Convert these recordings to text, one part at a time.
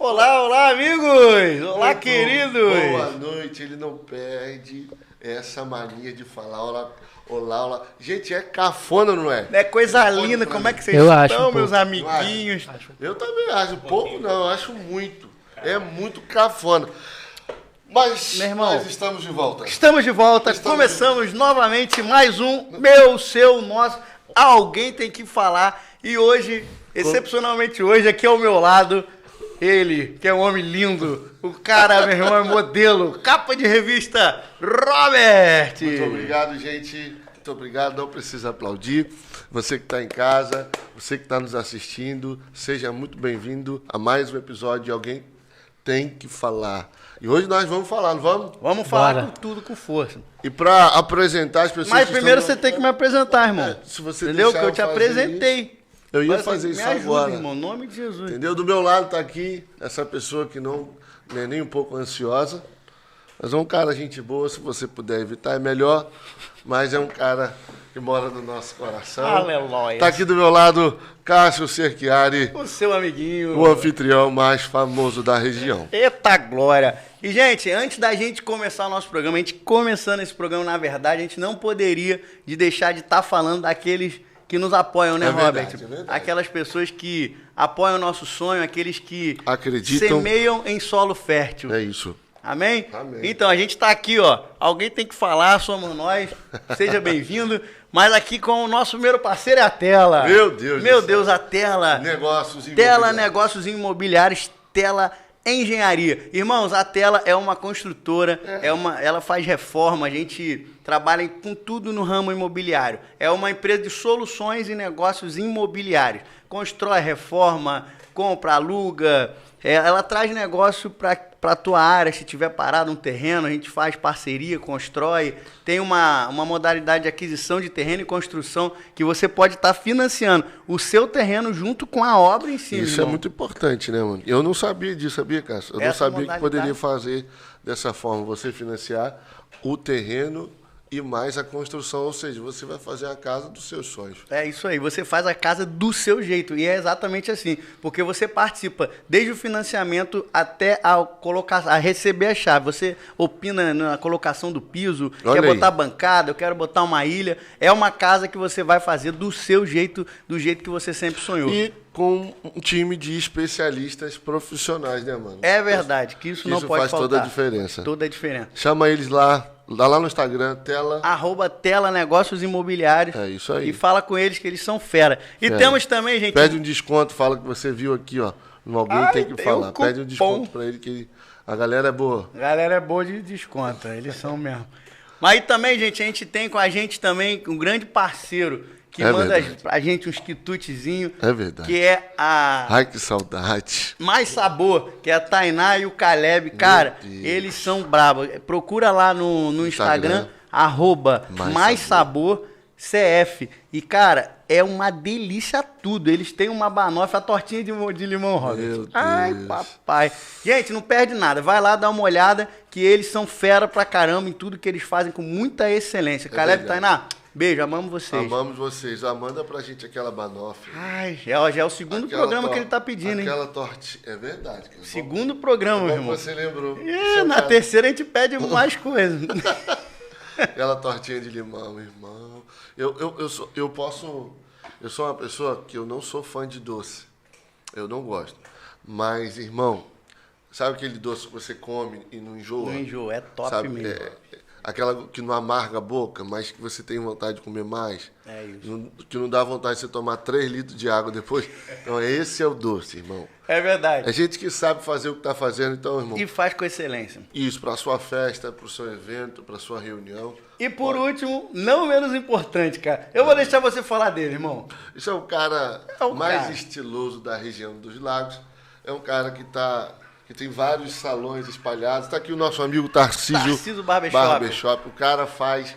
Olá, olá, amigos! Olá, Muito queridos! Boa noite, ele não perde essa mania de falar olá, olá, olá. Gente, é cafona, não é? É coisa Cafona linda, pra como é mim. que vocês Eu acho estão, um meus pouco. amiguinhos? Eu também acho, pouco não, eu acho muito. É muito cafona. Mas Meu irmão, nós estamos de volta. Estamos de volta, começamos novamente mais um meu, seu, nosso. Alguém tem que falar. E hoje, excepcionalmente hoje, aqui ao meu lado, ele, que é um homem lindo, o cara, meu irmão, é modelo, capa de revista, Robert! Muito obrigado, gente. Muito obrigado, não precisa aplaudir. Você que está em casa, você que está nos assistindo, seja muito bem-vindo a mais um episódio de Alguém Tem que Falar. E hoje nós vamos falar, não vamos? Vamos falar Bora. com tudo, com força. E para apresentar as pessoas Mas que primeiro estão... você tem que me apresentar, irmão. Se você Entendeu? deixar Que eu te fazer apresentei. isso, eu ia Agora fazer você isso me ajuda, agora. irmão, em nome de Jesus. Entendeu? Do meu lado está aqui essa pessoa que não é nem um pouco ansiosa, mas é um cara gente boa, se você puder evitar é melhor, mas é um cara que mora no nosso coração. Aleluia. Está aqui do meu lado Cássio Cerchiari, O seu amiguinho. o anfitrião mais famoso da região. Eita glória! E, gente, antes da gente começar o nosso programa, a gente começando esse programa, na verdade, a gente não poderia de deixar de estar falando daqueles que nos apoiam, né, É verdade, Robert? é verdade. Aquelas pessoas que apoiam o nosso sonho, aqueles que Acreditam. semeiam em solo fértil. É isso. Amém? Amém. Então, a gente está aqui, ó. Alguém tem que falar, somos nós. Seja bem-vindo. Mas aqui com o nosso primeiro parceiro é a Tela. Meu Deus Meu do Deus, céu. a Tela. Negócios Tela imobiliários. Negócios Imobiliários, Tela Engenharia. Irmãos, a Tela é uma construtora, ela faz reforma, a gente trabalha com tudo no ramo imobiliário. É uma empresa de soluções e negócios imobiliários. Constrói, reforma, compra, aluga. Ela traz negócio para a tua área, se tiver parado um terreno, a gente faz parceria, constrói. Tem uma modalidade de aquisição de terreno e construção que você pode estar financiando o seu terreno junto com a obra em si. Isso é muito importante, né, mano? Eu não sabia disso, sabia, Cássio? Eu não Essa sabia que modalidade. poderia fazer dessa forma, você financiar o terreno e mais a construção, ou seja, você vai fazer a casa dos seus sonhos. É isso aí, você faz a casa do seu jeito, e é exatamente assim, porque você participa desde o financiamento até a receber a chave, você opina na colocação do piso, Olha quer aí. botar bancada, eu quero botar uma ilha, é uma casa que você vai fazer do seu jeito, do jeito que você sempre sonhou. E com um time de especialistas profissionais, né, mano? É verdade, que isso não pode faz faltar. toda a diferença. Toda a diferença. Chama eles lá no Instagram, Tela. @Tela Negócios Imobiliários. É isso aí. E fala com eles que eles são fera. E Fera. temos também, gente... Pede um desconto, fala que você viu aqui, ó. Alguém Ai, tem que tem falar. um Pede um cupom. desconto pra ele que a galera é boa. Galera é boa de desconto, eles são mesmo. Mas aí também, gente, a gente tem com a gente também um grande parceiro que É manda verdade. pra gente uns quitutezinhos. É verdade. Que é a Ai, que saudade. Mais Sabor, que é a Tainá e o Caleb. Cara, Deus. eles são bravos. Procura lá no Instagram, @Mais Sabor CF. E, cara, é uma delícia tudo. Eles têm uma banoffee, a tortinha de limão, Robert. Meu Ai, Deus. papai. Gente, não perde nada. Vai lá dar uma olhada, que eles são fera pra caramba em tudo que eles fazem com muita excelência. Caleb e verdade. Tainá, beijo, amamos vocês. Amamos vocês. Manda pra gente aquela banoffee. Ai, já é o segundo Aquela programa tor- que ele tá pedindo, hein? Aquela tortinha. É verdade. Cara. Segundo programa, Bom meu que irmão. você lembrou. Na terceira a gente pede mais coisas. Aquela tortinha de limão, irmão. Eu sou uma pessoa que eu não sou fã de doce. Eu não gosto. Mas, irmão, sabe aquele doce que você come e não enjoa? Não enjoa, é top Sabe, mesmo. aquela que não amarga a boca, mas que você tem vontade de comer mais. É isso. Que não dá vontade de você tomar 3 litros de água depois. Então, esse é o doce, irmão. É verdade. É gente que sabe fazer o que está fazendo, então, irmão. E faz com excelência. Isso, para sua festa, para o seu evento, para sua reunião. E por último, não menos importante, cara. Eu vou deixar você falar dele, irmão. Isso é o cara É o mais cara. estiloso da região dos lagos. É um cara que tem vários salões espalhados. Está aqui o nosso amigo Tarcísio Barbershop. Barbershop. O cara faz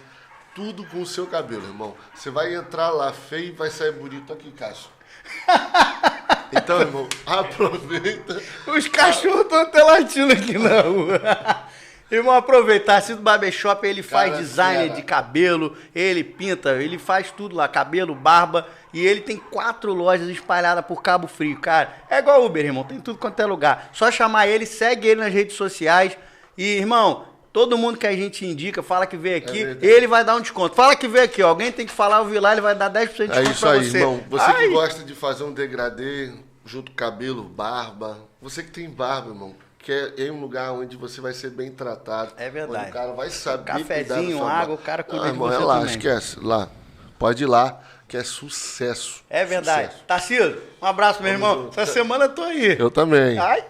tudo com o seu cabelo, irmão. Você vai entrar lá feio e vai sair bonito aqui, Cássio. Então, irmão, aproveita. Os cachorros estão até latindo aqui na rua. Irmão, aproveitar, Tarcísio Barbershop, ele faz Cara, design fera. de cabelo, ele pinta, ele faz tudo lá, cabelo, barba, e ele tem 4 lojas espalhadas por Cabo Frio, cara. É igual Uber, irmão, tem tudo quanto é lugar. Só chamar ele, segue ele nas redes sociais e, irmão, todo mundo que a gente indica, fala que veio aqui, ele vai dar um desconto. Fala que veio aqui, ó, alguém tem que falar, eu vi lá, ele vai dar 10% de desconto pra você. É isso aí, irmão. Você que gosta de fazer um degradê junto com cabelo, barba, você que tem barba, irmão, quer ir em um lugar onde você vai ser bem tratado. É verdade. Onde o cara vai saber Cafezinho, água, o cara cuida de irmão, você é lá, também. esquece, lá. Pode ir lá, que é sucesso. É verdade. Sucesso. Tarcísio, um abraço, meu irmão. junto. Essa semana eu tô aí. Eu também. Ai.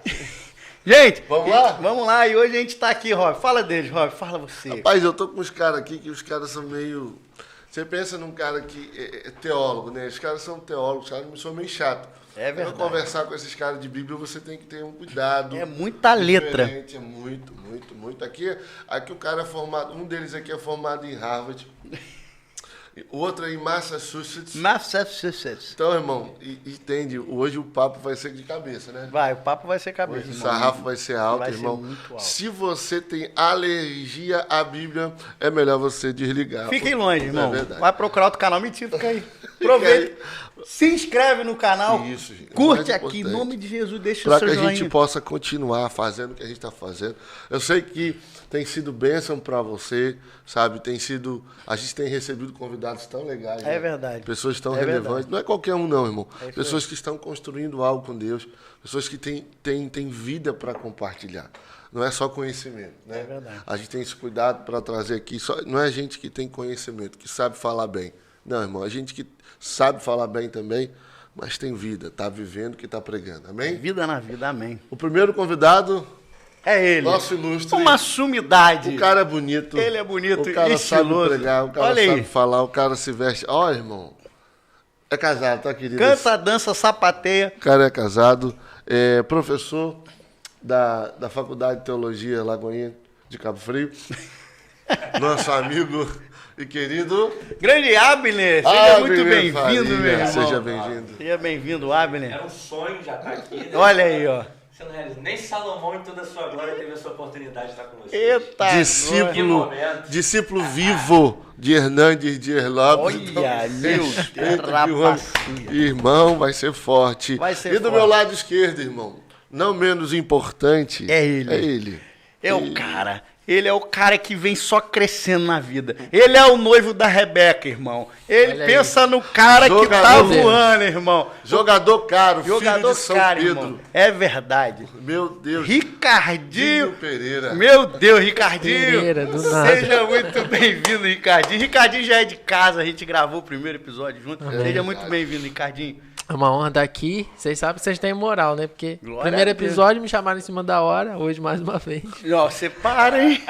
Gente, Vamos lá? Vamos lá. E hoje a gente tá aqui, Rob. Fala deles, Rob. Fala você. Rapaz, eu tô com uns caras aqui que os caras são meio... Você pensa num cara que é teólogo, né? Os caras são teólogos, os caras são meio chatos. É verdade. Pra conversar com esses caras de Bíblia, você tem que ter um cuidado. É muita letra. Diferente, é muito, muito, muito. Aqui o cara é formado, um deles aqui é formado em Harvard, o outro é em Massachusetts. Massachusetts. Então, irmão, entende, hoje o papo vai ser de cabeça, né? Vai, o papo vai ser cabeça, Hoje o irmão. sarrafo vai ser alto, Vai ser irmão. muito alto. Se você tem alergia à Bíblia, é melhor você desligar. Fiquem longe, irmão. É verdade. Vai procurar outro canal. Mentira, fica aí. Aproveita. Se inscreve no canal. Isso, gente. Curte Mais aqui. Em importante. nome de Jesus, deixa o Para seu que a joinha. gente possa continuar fazendo o que a gente está fazendo. Eu sei que tem sido bênção para você, sabe? A gente tem recebido convidados tão legais. É né? verdade. Pessoas tão É relevantes. verdade. Não é qualquer um, não, irmão. É isso Pessoas que estão construindo algo com Deus. Pessoas que têm vida para compartilhar. Não é só conhecimento, né? É verdade. A gente tem esse cuidado para trazer aqui. Não é gente que tem conhecimento, que sabe falar bem. Não, irmão. A gente que sabe falar bem também, mas tem vida. Está vivendo o que está pregando. Amém? Vida na vida, amém. O primeiro convidado, É ele. nosso ilustre. Uma sumidade. O cara é bonito. Ele é bonito, O cara estiloso. sabe pregar, o cara Olha sabe aí. falar, o cara se veste. Ó, irmão. É casado, tá, querido? Canta, dança, sapateia. O cara é casado. É professor da Faculdade de Teologia Lagoinha de Cabo Frio. Nosso amigo e querido. Grande Abner. Seja muito Abner bem-vindo, Faria. meu irmão. Seja bem-vindo. Seja bem-vindo, Abner. Era um sonho já estar aqui, né? Olha aí, ó. Você não realiza. Nem Salomão, em toda a sua glória, teve essa oportunidade de estar com você. Eita. Que Discípulo, momento. discípulo vivo de Hernandes Dias Lopes. Olha, meu Respeita que o homem- rapacinha. Irmão, vai ser forte. Vai ser e do forte. meu lado esquerdo, irmão, não menos importante, É ele. É ele. É o cara. Ele é o cara que vem só crescendo na vida. Ele é o noivo da Rebeca, irmão. Ele Olha pensa no cara que tá Jogador. voando, irmão. Jogador caro, Jogador filho de São cara, Pedro. irmão. É verdade. Meu Deus. Ricardinho. Dinho Pereira. Meu Deus, Ricardinho. Pereira, do nada. Seja muito bem-vindo, Ricardinho. Ricardinho já é de casa, a gente gravou o primeiro episódio junto. Seja muito bem-vindo, Ricardinho. É uma honra estar aqui. Vocês sabem que vocês têm moral, né? Porque Glória primeiro a Deus. episódio me chamaram em cima da hora, hoje mais uma vez. Ó, você para, hein?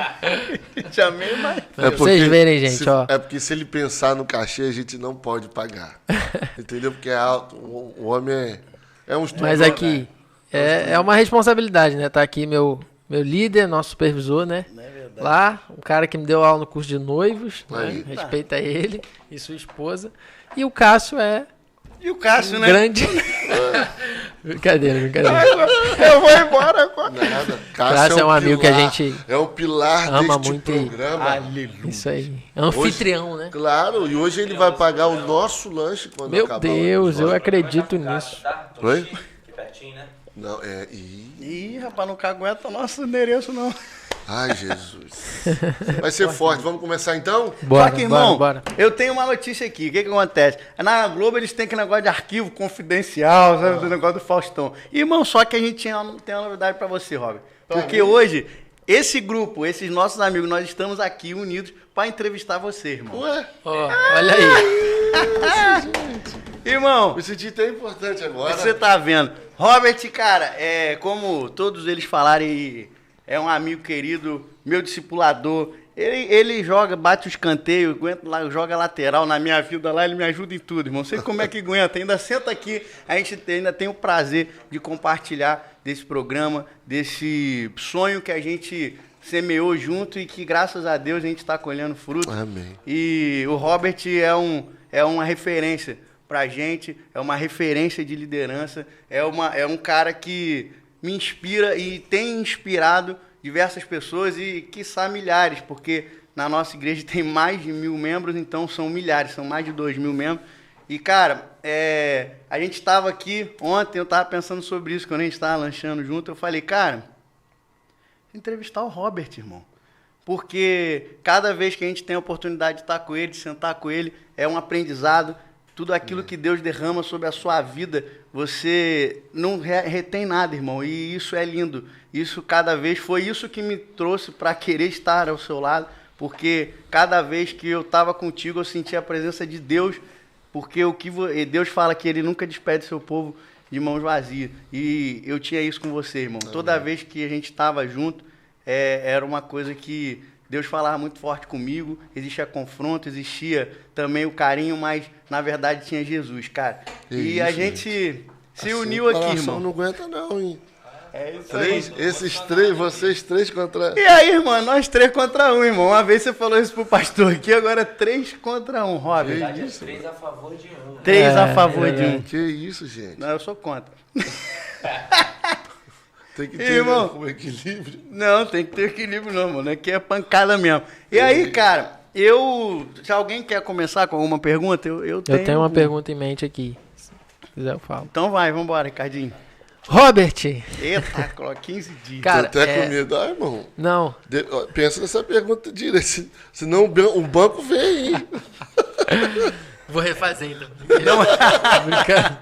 Chamei, mas... Pra vocês verem, gente, ó. É porque se ele pensar no cachê, a gente não pode pagar. Entendeu? Porque é alto. O homem é um estudante. Mas aqui é uma responsabilidade, né? Tá aqui meu líder, nosso supervisor, né? Não é verdade. Lá, um cara que me deu aula no curso de noivos, né? Aí. Respeita ele e sua esposa. E o Cássio é E o Cássio, um né? grande... Brincadeira. Eu vou embora agora. Nada. Cássio é um amigo que a gente É um pilar ama deste muito e- programa. Aleluia. Isso aí. Anfitrião, né? Claro, e hoje ele vai pagar o nosso lanche quando Meu acabar o Deus, eu episódio. acredito Vai nisso. ficar, tá? Oi? Aqui pertinho, né? Não, Ih, rapaz, não cagueta nosso endereço, não. Ai, Jesus. Vai ser forte. Vamos começar então? Só que, irmão, bora. eu tenho uma notícia aqui. O que acontece? Na Globo eles têm aquele negócio de arquivo confidencial, sabe? Do negócio do Faustão. Irmão, só que a gente tem uma novidade pra você, Robin. Porque hoje, esse grupo, esses nossos amigos, nós estamos aqui unidos pra entrevistar você, irmão. Ué, Ó, olha aí. Irmão, me senti tão importante agora. você tá vendo. Robert, cara, como todos eles falaram, é um amigo querido, meu discipulador. Ele joga, bate o escanteio, aguenta lá, joga lateral na minha vida lá, ele me ajuda em tudo, irmão. Não sei como é que aguenta. Ainda senta aqui, a gente ainda tem o prazer de compartilhar desse programa, desse sonho que a gente semeou junto e que, graças a Deus, a gente está colhendo frutos. Amém. E o Robert é uma referência pra gente, é uma referência de liderança, é um cara que me inspira e tem inspirado diversas pessoas e, quiçá, milhares, porque na nossa igreja tem mais de 1.000 membros, então são milhares, são mais de 2.000 membros. E, cara, a gente estava aqui, ontem eu estava pensando sobre isso, quando a gente estava lanchando junto, eu falei, cara, entrevistar o Robert, irmão. Porque cada vez que a gente tem a oportunidade de estar com ele, de sentar com ele, é um aprendizado. Tudo aquilo que Deus derrama sobre a sua vida, você não retém nada, irmão. E isso é lindo. Isso cada vez foi isso que me trouxe para querer estar ao seu lado. Porque cada vez que eu estava contigo, eu sentia a presença de Deus. Porque Deus fala que ele nunca despede seu povo de mãos vazias. E eu tinha isso com você, irmão. Toda vez que a gente estava junto, era uma coisa que Deus falava muito forte comigo. Existia confronto, existia também o carinho, mas na verdade tinha Jesus, cara. E a gente se uniu aqui, irmão. Não aguenta não, hein? É isso aí. Vocês três contra... E aí, irmão, nós 3 contra 1, irmão. Uma vez você falou isso pro pastor aqui, agora 3 contra 1, Robert. Na verdade, é 3 a favor de 1. 3 a favor de 1. Que isso, gente? Não, eu sou contra. Tem que ter irmão, um equilíbrio. Não, tem que ter equilíbrio não, mano. Aqui é pancada mesmo. E aí, cara, se alguém quer começar com alguma pergunta, eu tenho... Eu tenho uma pergunta em mente aqui. Se quiser eu falo. Então vai, vambora, Ricardinho. Robert! Eita, 15 dias. Cara, Tô até com medo. Ah, irmão. Não. Pensa nessa pergunta direito. Senão o banco vem, hein? Vou refazer, então. Não, brincando.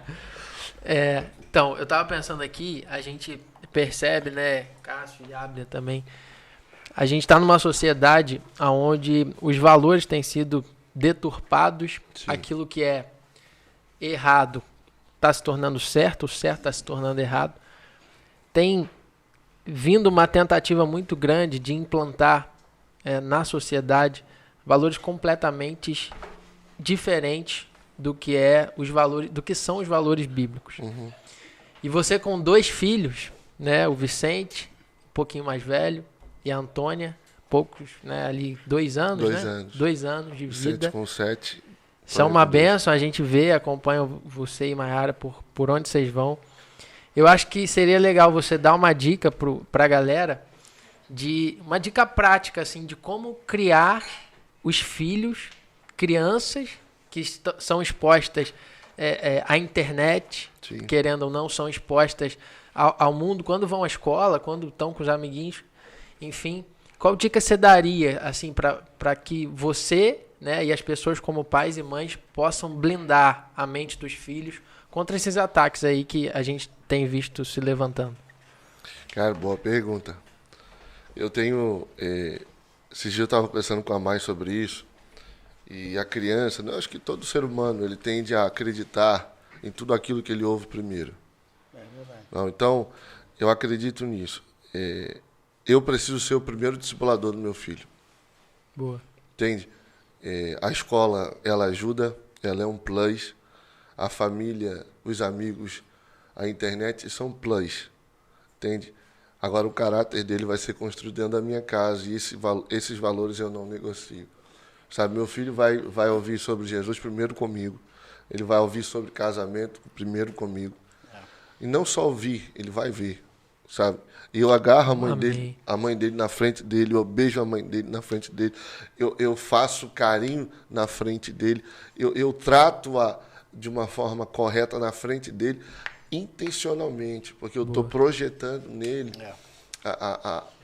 Então, eu tava pensando aqui, a gente percebe, né, Cássio e Abner também, a gente tá numa sociedade onde os valores têm sido deturpados, Sim. aquilo que é errado tá se tornando certo, o certo tá se tornando errado. Tem vindo uma tentativa muito grande de implantar na sociedade valores completamente diferentes do que são os valores bíblicos. Uhum. E você com 2 filhos, né, o Vicente, um pouquinho mais velho, e a Antônia, poucos, né, ali 2 anos, 2 né? anos. 2 anos de vida. 7 com 7. São uma bênção, a gente vê, acompanha você e Mayara por onde vocês vão. Eu acho que seria legal você dar uma dica pra galera, uma dica prática, assim, de como criar os filhos, crianças que são expostas à internet, Sim. querendo ou não, são expostas ao mundo quando vão à escola, quando estão com os amiguinhos, enfim. Qual dica você daria, assim, para que você, né, e as pessoas como pais e mães possam blindar a mente dos filhos contra esses ataques aí que a gente tem visto se levantando? Cara, boa pergunta. Eu tenho... esses dias eu estava conversando com a mãe sobre isso. E a criança, eu acho que todo ser humano, ele tende a acreditar em tudo aquilo que ele ouve primeiro. É verdade. Não, então, eu acredito nisso. Eu preciso ser o primeiro discipulador do meu filho. Boa. Entende? A escola, ela ajuda, ela é um plus. A família, os amigos, a internet são plus. Entende? Agora, o caráter dele vai ser construído dentro da minha casa e esses valores eu não negocio. Sabe, meu filho vai ouvir sobre Jesus primeiro comigo. Ele vai ouvir sobre casamento primeiro comigo. E não só ouvir, ele vai ver, sabe? E eu agarro a mãe dele na frente dele, eu beijo a mãe dele na frente dele, eu faço carinho na frente dele, eu trato-a de uma forma correta na frente dele, intencionalmente, porque eu estou projetando nele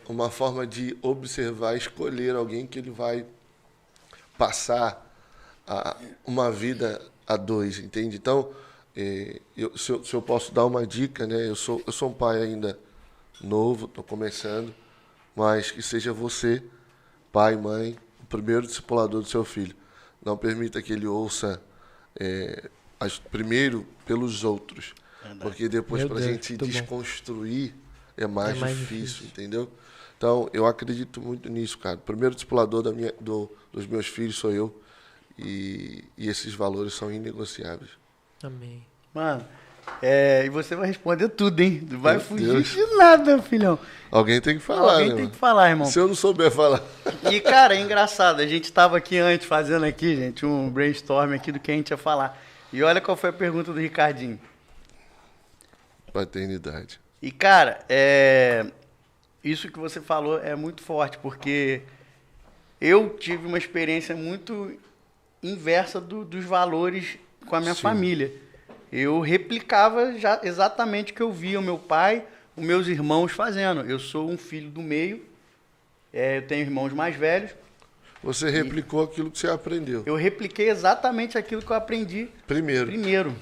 uma forma de observar, escolher alguém que ele vai passar uma vida a 2, entende? Então, se eu posso dar uma dica, né? Eu sou um pai ainda novo, estou começando, mas que seja você, pai, mãe, o primeiro discipulador do seu filho. Não permita que ele ouça primeiro pelos outros, porque depois para a gente desconstruir é mais difícil, entendeu? Então, eu acredito muito nisso, cara. O primeiro discipulador dos meus filhos sou eu. E esses valores são inegociáveis. Amém. Mano, e você vai responder tudo, hein? Não vai fugir de nada, filhão. Alguém tem que falar, Alguém tem que falar, irmão. Se eu não souber falar. E, cara, é engraçado. A gente tava aqui antes, fazendo aqui, gente, um brainstorm aqui do que a gente ia falar. E olha qual foi a pergunta do Ricardinho. Paternidade. E, cara, isso que você falou é muito forte, porque eu tive uma experiência muito inversa dos valores com a minha Sim. família. Eu replicava já exatamente o que eu via o meu pai, os meus irmãos fazendo. Eu sou um filho do meio, eu tenho irmãos mais velhos. Você replicou aquilo que você aprendeu. Eu repliquei exatamente aquilo que eu aprendi Primeiro.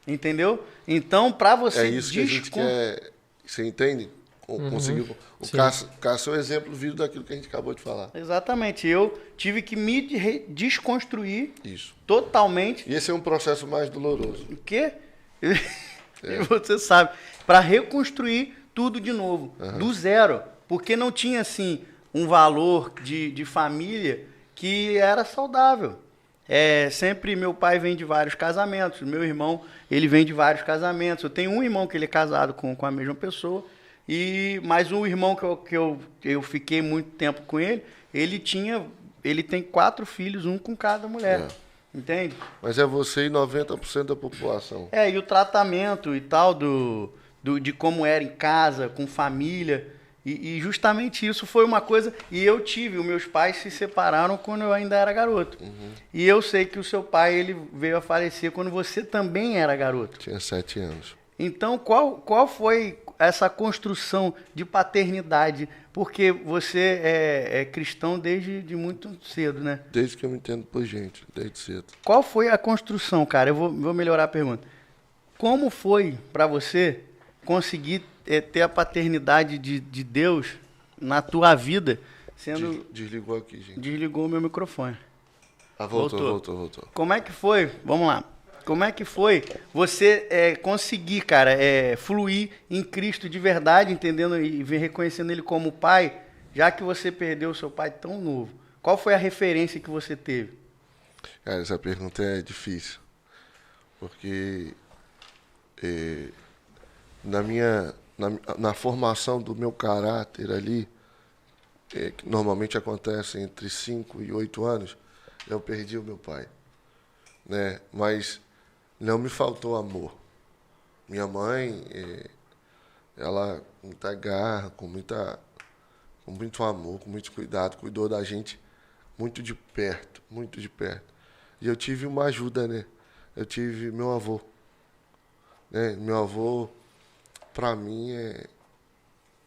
Entendeu? Então, para você É isso que a gente quer. Você entende? Conseguiu. O Sim. Cássio é um exemplo vivo daquilo que a gente acabou de falar. Exatamente. Eu tive que me desconstruir Isso. totalmente. E esse é um processo mais doloroso. O quê? E você sabe, para reconstruir tudo de novo, do zero. Porque não tinha, assim, um valor de família que era saudável. Sempre meu pai vem de vários casamentos, meu irmão, ele vem de vários casamentos. Eu tenho um irmão que ele é casado com a mesma pessoa, e mais um irmão que eu fiquei muito tempo com ele, ele tem 4 filhos, um com cada mulher. Entende? Mas é você e 90% da população. E o tratamento e tal de como era em casa, com família. E justamente isso foi uma coisa. E eu tive, os meus pais se separaram quando eu ainda era garoto. E eu sei que o seu pai ele veio a falecer quando você também era garoto. Tinha 7 anos. Então, qual foi essa construção de paternidade? Porque você é cristão desde muito cedo, né? Desde que eu me entendo por gente, desde cedo. Qual foi a construção, cara? Eu vou melhorar a pergunta. Como foi para você conseguir ter a paternidade de Deus na tua vida, sendo... Desligou aqui, gente. Desligou o meu microfone. Voltou. Como é que foi? Vamos lá. Como é que foi você conseguir, cara, fluir em Cristo de verdade, entendendo e reconhecendo Ele como Pai, já que você perdeu o seu pai tão novo? Qual foi a referência que você teve? Cara, essa pergunta é difícil. Porque na formação do meu caráter ali, que normalmente acontece entre 5 e 8 anos, eu perdi o meu pai. Né? Mas não me faltou amor. Minha mãe, ela com muita garra, com muito amor, com muito cuidado, cuidou da gente muito de perto, muito de perto. E eu tive uma ajuda, né? Eu tive meu avô. Né? Meu avô, para mim, é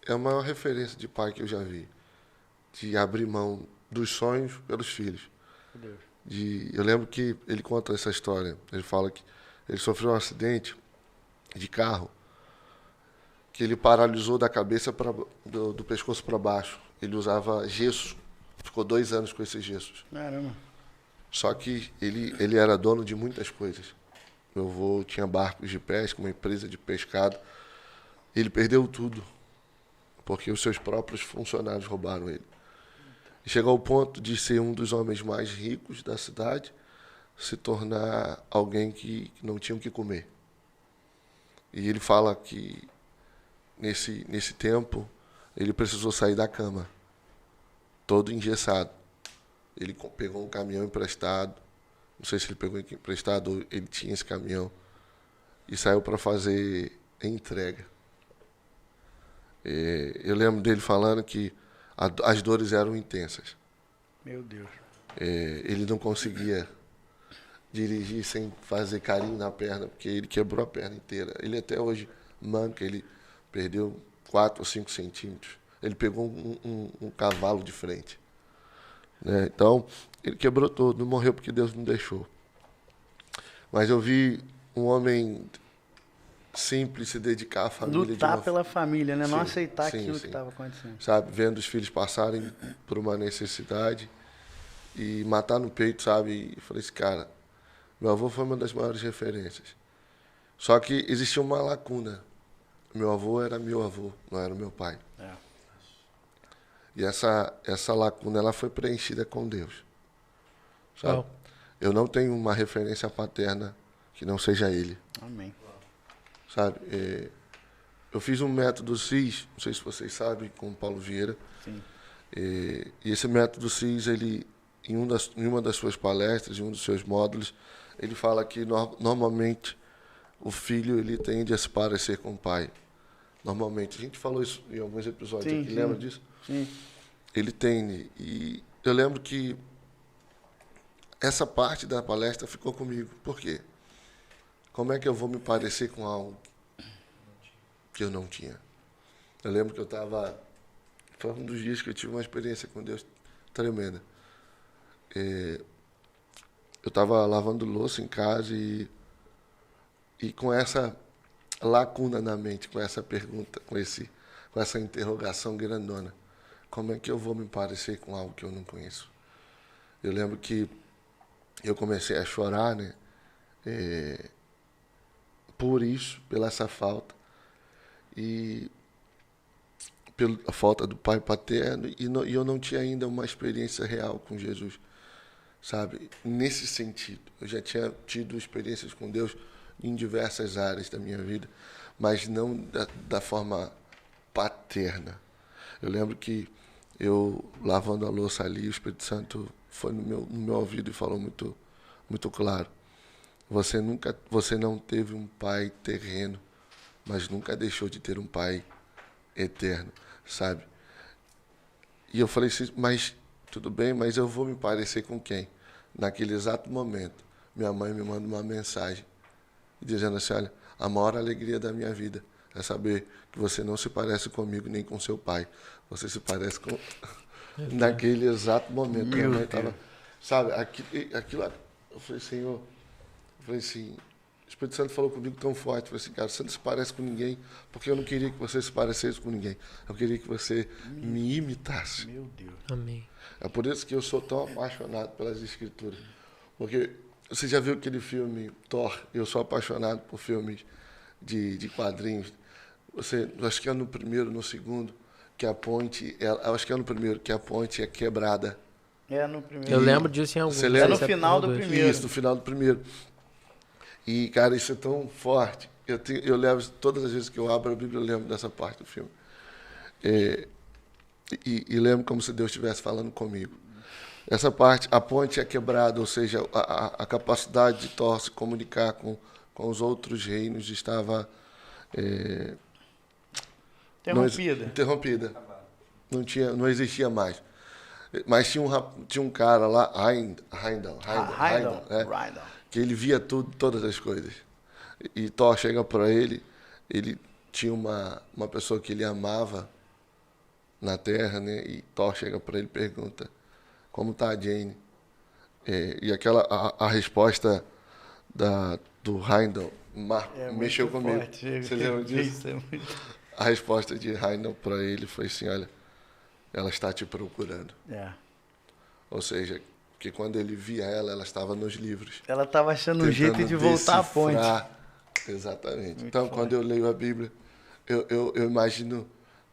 a maior referência de pai que eu já vi. De abrir mão dos sonhos pelos filhos. Deus. Eu lembro que ele conta essa história. Ele fala que ele sofreu um acidente de carro que ele paralisou da cabeça do pescoço para baixo. Ele usava gesso. Ficou 2 anos com esses gessos. Caramba. Só que ele era dono de muitas coisas. Meu avô tinha barcos de pesca, uma empresa de pescado. Ele perdeu tudo, porque os seus próprios funcionários roubaram ele. E chegou ao ponto de ser um dos homens mais ricos da cidade, se tornar alguém que não tinha o que comer. E ele fala que, nesse tempo, ele precisou sair da cama, todo engessado. Ele pegou um caminhão emprestado, não sei se ele pegou emprestado ou ele tinha esse caminhão, e saiu para fazer entrega. Eu lembro dele falando que as dores eram intensas. Meu Deus. Ele não conseguia dirigir sem fazer carinho na perna, porque ele quebrou a perna inteira. Ele até hoje manca, ele perdeu 4 ou 5 centímetros. Ele pegou um cavalo de frente. Né? Então, ele quebrou todo, não morreu porque Deus não deixou. Mas eu vi um homem simples se dedicar à família. Lutar pela família, né? Não Sim, aceitar sim, aquilo sim. que estava acontecendo. Sabe, vendo os filhos passarem por uma necessidade e matar no peito, sabe? E falei assim, cara, meu avô foi uma das maiores referências. Só que existia uma lacuna. Meu avô era meu avô, não era o meu pai. E essa lacuna ela foi preenchida com Deus. Sabe? Uau. Eu não tenho uma referência paterna que não seja ele. Amém. Sabe? Eu fiz um método CIS, não sei se vocês sabem, com o Paulo Vieira. Sim. E esse método CIS, ele, em uma das suas palestras, em um dos seus módulos, ele fala que normalmente o filho ele tende a se parecer com o pai. normalmente. A gente falou isso em alguns episódios Sim, aqui, sim. lembra disso? Sim. Ele tem, e eu lembro que essa parte da palestra ficou comigo. Por quê? Como é que eu vou me parecer com algo que eu não tinha? Eu lembro que foi um dos dias que eu tive uma experiência com Deus tremenda. Eu estava lavando louça em casa e com essa lacuna na mente, com essa pergunta, com essa interrogação grandona. Como é que eu vou me parecer com algo que eu não conheço? Eu lembro que eu comecei a chorar, né? Por isso, pela essa falta. E pela falta do pai paterno. E eu não tinha ainda uma experiência real com Jesus, sabe? Nesse sentido. Eu já tinha tido experiências com Deus em diversas áreas da minha vida, mas não da forma paterna. Eu lembro que eu, lavando a louça ali, o Espírito Santo foi no meu ouvido e falou muito, muito claro. Você não teve um pai terreno, mas nunca deixou de ter um pai eterno, sabe? E eu falei assim, mas tudo bem, mas eu vou me parecer com quem? Naquele exato momento, minha mãe me manda uma mensagem dizendo assim, olha, a maior alegria da minha vida é saber que você não se parece comigo nem com seu pai. Você se parece com... Naquele exato momento. Minha mãe estava... Sabe, aquilo... Eu falei, Senhor... Eu falei assim... O Espírito Santo falou comigo tão forte. Eu falei assim, cara, você não se parece com ninguém, porque eu não queria que você se parecesse com ninguém. Eu queria que você me imitasse. Meu Deus. Amém. É por isso que eu sou tão apaixonado pelas Escrituras. Porque você já viu aquele filme Thor? Eu sou apaixonado por filmes de quadrinhos. Acho que é no primeiro, no segundo, que a ponte... acho que é no primeiro, que a ponte é quebrada. É no primeiro. Eu lembro disso em algum. Você lembra? É no final do primeiro. Isso, no final do primeiro. E, cara, isso é tão forte. Eu levo, todas as vezes que eu abro a Bíblia, eu lembro dessa parte do filme. E lembro como se Deus estivesse falando comigo. Essa parte, a ponte é quebrada, ou seja, a capacidade de Thor se comunicar com os outros reinos estava interrompida. Não existia mais. Mas tinha um cara lá, Heimdall, que ele via todas as coisas. E Thor chega para ele tinha uma pessoa que ele amava na Terra, né? E Thor chega para ele e pergunta, como está a Jane? E a resposta do Heimdall mexeu comigo. Forte. Você lembra disso? A resposta de Heimdall para ele foi assim, olha, ela está te procurando. Ou seja, que quando ele via ela estava nos livros. Ela estava achando um jeito de voltar à ponte. Exatamente. Muito então, forte. quando eu leio a Bíblia, eu imagino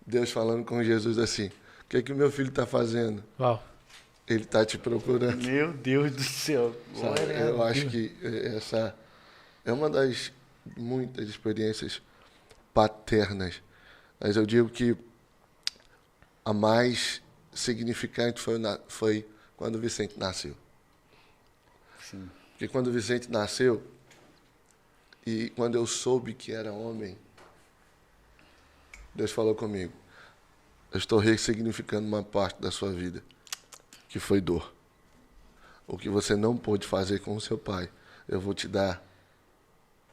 Deus falando com Jesus assim, o que é que o meu filho está fazendo? Uau. Ele está te procurando. Meu Deus do céu. Sabe? Eu acho que essa é uma das muitas experiências paternas. Mas eu digo que a mais significante foi quando o Vicente nasceu. Sim. Porque quando o Vicente nasceu, e quando eu soube que era homem, Deus falou comigo, eu estou ressignificando uma parte da sua vida, que foi dor. O que você não pôde fazer com o seu pai, eu vou te dar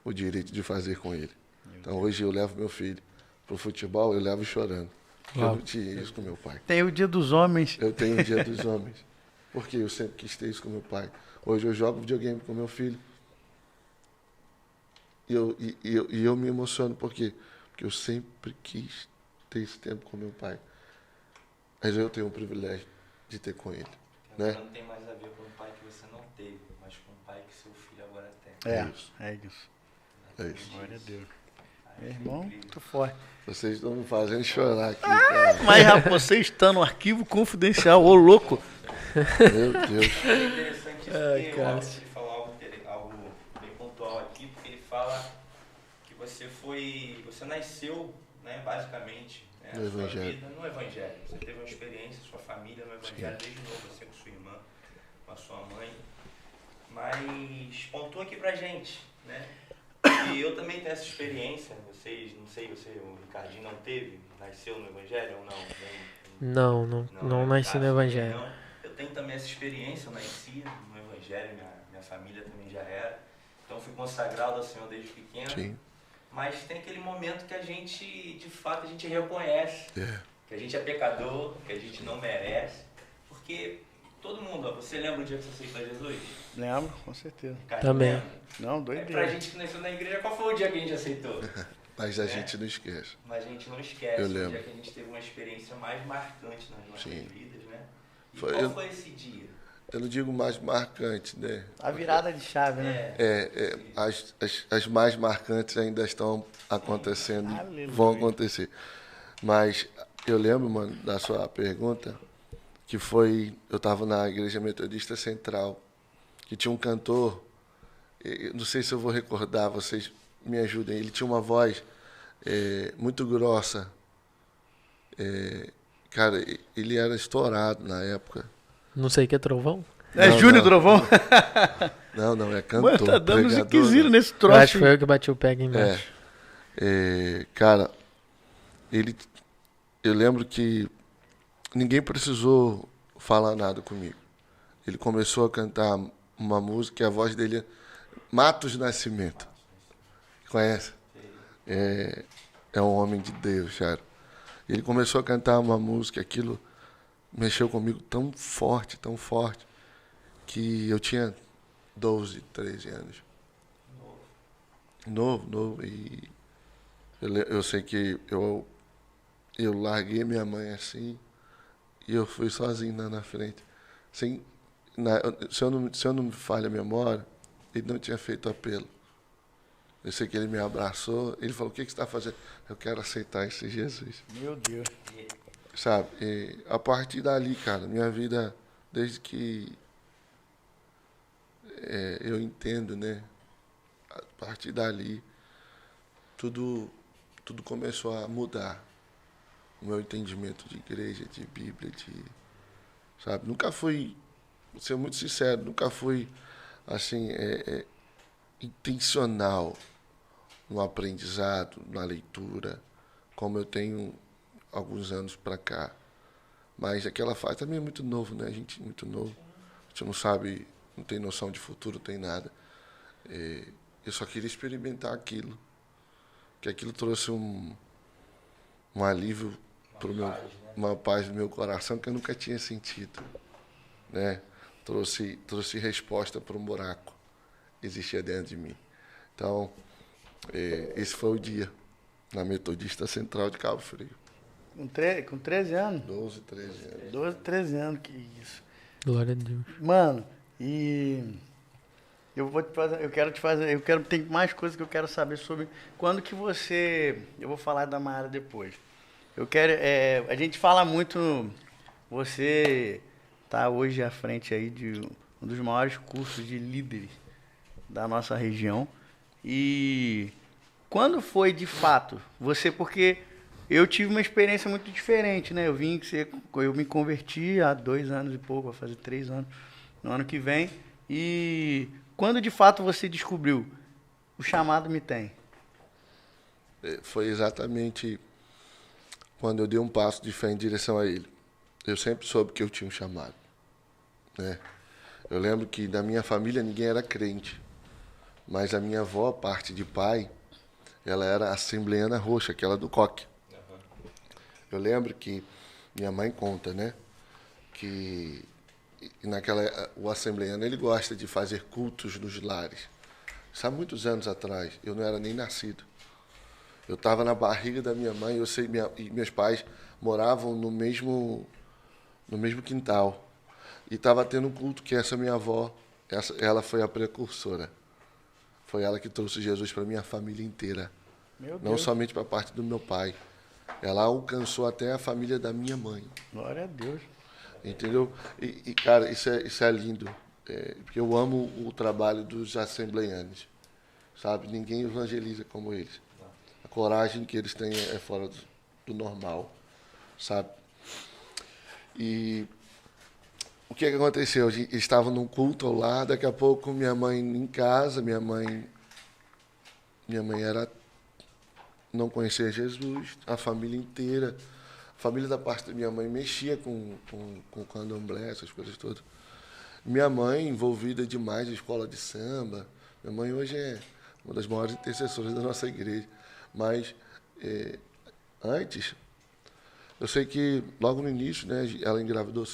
o direito de fazer com ele. Então hoje eu levo meu filho para o futebol, eu levo chorando. Eu não tinha isso com meu pai. Tem o Dia dos Homens. Eu tenho o Dia dos Homens. Porque eu sempre quis ter isso com meu pai. Hoje eu jogo videogame com meu filho. E eu me emociono. Por quê? Porque eu sempre quis ter esse tempo com meu pai. Mas eu tenho o privilégio de ter com ele. Né? Não tem mais a ver com o pai que você não teve, mas com o pai que seu filho agora tem. É isso. É isso. Glória a Deus. Meu irmão, muito forte. Vocês estão me fazendo chorar aqui, cara. Mas rapaz, você está no arquivo confidencial, ô louco. Meu Deus. É interessante isso, porque o Robert ele falou algo bem pontual aqui, porque ele fala que você nasceu, né, basicamente, né, no Evangelho. Vida no Evangelho. Você teve uma experiência, sua família no Evangelho desde novo, você com sua irmã, com a sua mãe. Mas pontua aqui pra gente, né? E eu também tenho essa experiência. Vocês, não sei, o Ricardinho não teve? Nasceu no Evangelho ou não? Não nasci no Evangelho. Não. Eu tenho também essa experiência, eu nasci no Evangelho, minha família também já era. Então fui consagrado ao Senhor desde pequeno. Sim. Mas tem aquele momento que a gente, de fato, a gente reconhece que a gente é pecador, que a gente não merece. Porque todo mundo, você lembra o dia que você aceitou Jesus? Lembro, com certeza. Também. Lembra? Não, doideira. Pra gente que nasceu na igreja, qual foi o dia que a gente aceitou? Mas a gente não esquece. Mas a gente não esquece. Eu O lembro. dia que a gente teve uma experiência mais marcante nas nossas Sim. vidas, né? E Foi, qual foi esse dia? Eu não digo mais marcante, né? A virada de chave, né? As mais marcantes ainda estão acontecendo, Aleluia. vão acontecer. Mas eu lembro, mano, da sua pergunta, que foi, eu estava na Igreja Metodista Central, que tinha um cantor, eu não sei se eu vou recordar, vocês me ajudem, ele tinha uma voz muito grossa. Cara, ele era estourado na época. Não sei o que é trovão? É Não, Júnior não. Trovão? Não, é cantor. Mano, tá dando uns pregador, inquisitos né? nesse Eu troço. acho que foi eu que bati o pé aqui embaixo. Cara, eu lembro que ninguém precisou falar nada comigo. Ele começou a cantar uma música e a voz dele é Matos Nascimento. Conhece? É um homem de Deus, cara. Ele começou a cantar uma música, aquilo mexeu comigo tão forte, que eu tinha 12, 13 anos. Novo. E eu sei que eu larguei minha mãe assim e eu fui sozinho lá na frente. Se eu não me falha a memória, ele não tinha feito apelo. Eu sei que ele me abraçou, ele falou, o que você está fazendo? Eu quero aceitar esse Jesus. Meu Deus. Sabe? E a partir dali, cara, minha vida, desde que eu entendo, né? A partir dali, tudo começou a mudar. O meu entendimento de igreja, de Bíblia, sabe? Nunca fui, vou ser muito sincero, nunca fui, assim, intencional no aprendizado, na leitura, como eu tenho alguns anos para cá. Mas aquela fase também é muito novo, né? A gente é muito novo. A gente não sabe, não tem noção de futuro, não tem nada. Eu só queria experimentar aquilo. Que aquilo trouxe um alívio para uma paz no meu coração que eu nunca tinha sentido, né? Trouxe resposta para um buraco que existia dentro de mim. Então, esse foi o dia na Metodista Central de Cabo Frio. Com 13 anos? 12, 13 anos. 12, 13 anos, que isso. Glória a Deus. Mano, e tem mais coisas que eu quero saber sobre quando que eu vou falar da Mayara depois. A gente fala muito, você tá hoje à frente aí de um dos maiores cursos de líderes da nossa região. E quando foi de fato porque eu tive uma experiência muito diferente, né? Eu me converti há 2 anos e pouco, vai fazer 3 anos no ano que vem. E quando de fato você descobriu o chamado me tem? Foi exatamente quando eu dei um passo de fé em direção a ele. Eu sempre soube que eu tinha um chamado, né? Eu lembro que na minha família ninguém era crente, mas a minha avó, parte de pai, ela era assembleiana roxa, aquela do coque. Eu lembro que minha mãe conta, né, que o assembleiano ele gosta de fazer cultos nos lares. Isso há muitos anos atrás, eu não era nem nascido. Eu estava na barriga da minha mãe, e meus pais moravam no mesmo quintal. E estava tendo um culto que essa minha avó, ela foi a precursora. Foi ela que trouxe Jesus para minha família inteira. Meu Deus. Não somente para a parte do meu pai. Ela alcançou até a família da minha mãe. Glória a Deus. Entendeu? E cara, isso é lindo. Porque eu amo o trabalho dos assembleianos. Sabe? Ninguém evangeliza como eles. A coragem que eles têm é fora do normal. Sabe? E o que aconteceu? Eles estavam num culto lá, daqui a pouco minha mãe em casa, minha mãe Minha mãe não conhecia Jesus, a família inteira. A família da parte da minha mãe mexia com candomblé, essas coisas todas. Minha mãe envolvida demais em escola de samba. Minha mãe hoje é uma das maiores intercessoras da nossa igreja. Mas antes, eu sei que logo no início, né, ela engravidou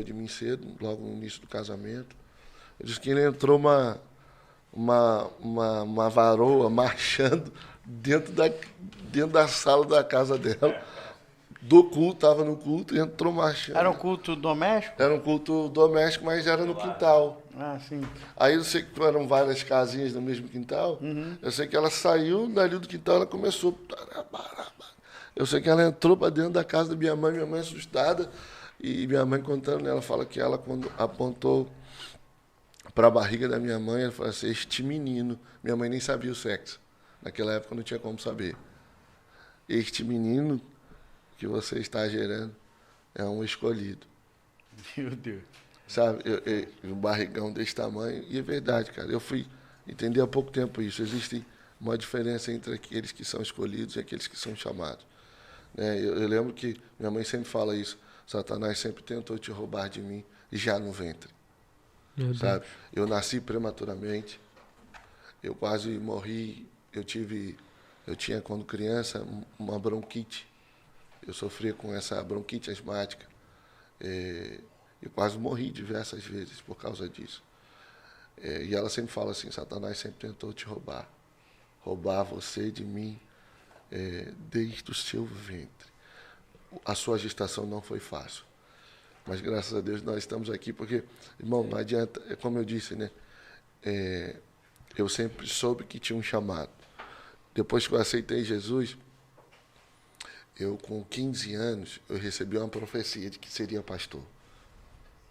de mim cedo, logo no início do casamento. Eu disse que ele entrou uma varoa marchando dentro da sala da casa dela, do culto, estava no culto, e entrou marchando. Era um culto doméstico? Era um culto doméstico, mas era no quintal. Ah, sim. Aí eu sei que eram várias casinhas no mesmo quintal. Eu sei que ela saiu dali do quintal, ela começou. Eu sei que ela entrou para dentro da casa da minha mãe assustada, e minha mãe contando, ela fala que ela, quando apontou para a barriga da minha mãe, ela falou assim: este menino, minha mãe nem sabia o sexo. Naquela época não tinha como saber. Este menino que você está gerando é um escolhido. Meu Deus. Sabe, um barrigão desse tamanho. E é verdade, cara. Eu fui entender há pouco tempo isso. Existe uma diferença entre aqueles que são escolhidos e aqueles que são chamados. Eu lembro que minha mãe sempre fala isso. Satanás sempre tentou te roubar de mim, já no ventre. Sabe? Eu nasci prematuramente. Eu quase morri. Eu tinha, quando criança, uma bronquite. Eu sofria com essa bronquite asmática. Eu quase morri diversas vezes por causa disso. E ela sempre fala assim: Satanás sempre tentou te roubar você de mim, desde o seu ventre. A sua gestação não foi fácil, mas graças a Deus nós estamos aqui, porque, irmão, não adianta, como eu disse, né? Eu sempre soube que tinha um chamado. Depois que eu aceitei Jesus, eu com 15 anos, eu recebi uma profecia de que seria pastor.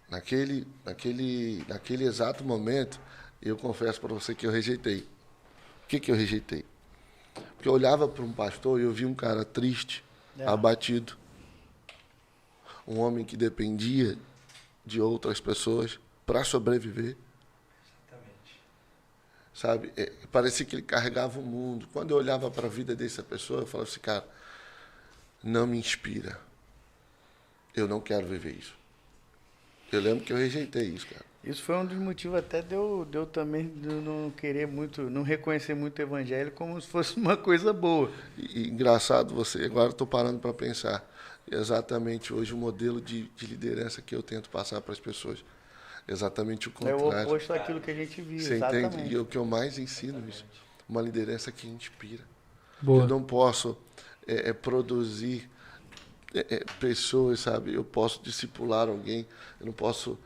Naquele exato momento, eu confesso para você que eu rejeitei. Por que eu rejeitei? Porque eu olhava para um pastor e eu via um cara triste, abatido. Um homem que dependia de outras pessoas para sobreviver. Exatamente. Sabe? Parecia que ele carregava o mundo. Quando eu olhava para a vida dessa pessoa, eu falava assim: cara, não me inspira. Eu não quero viver isso. Eu lembro que eu rejeitei isso, cara. Isso foi um dos motivos até de eu também não querer muito, não reconhecer muito o evangelho como se fosse uma coisa boa. E engraçado você, agora eu estou parando para pensar, exatamente hoje o modelo de liderança que eu tento passar para as pessoas. Exatamente o contrário. É o oposto daquilo que a gente viu. Você exatamente. entende? E é o que eu mais ensino isso. Uma liderança que inspira. Boa. Eu não posso produzir pessoas, sabe? Eu posso discipular alguém, eu não posso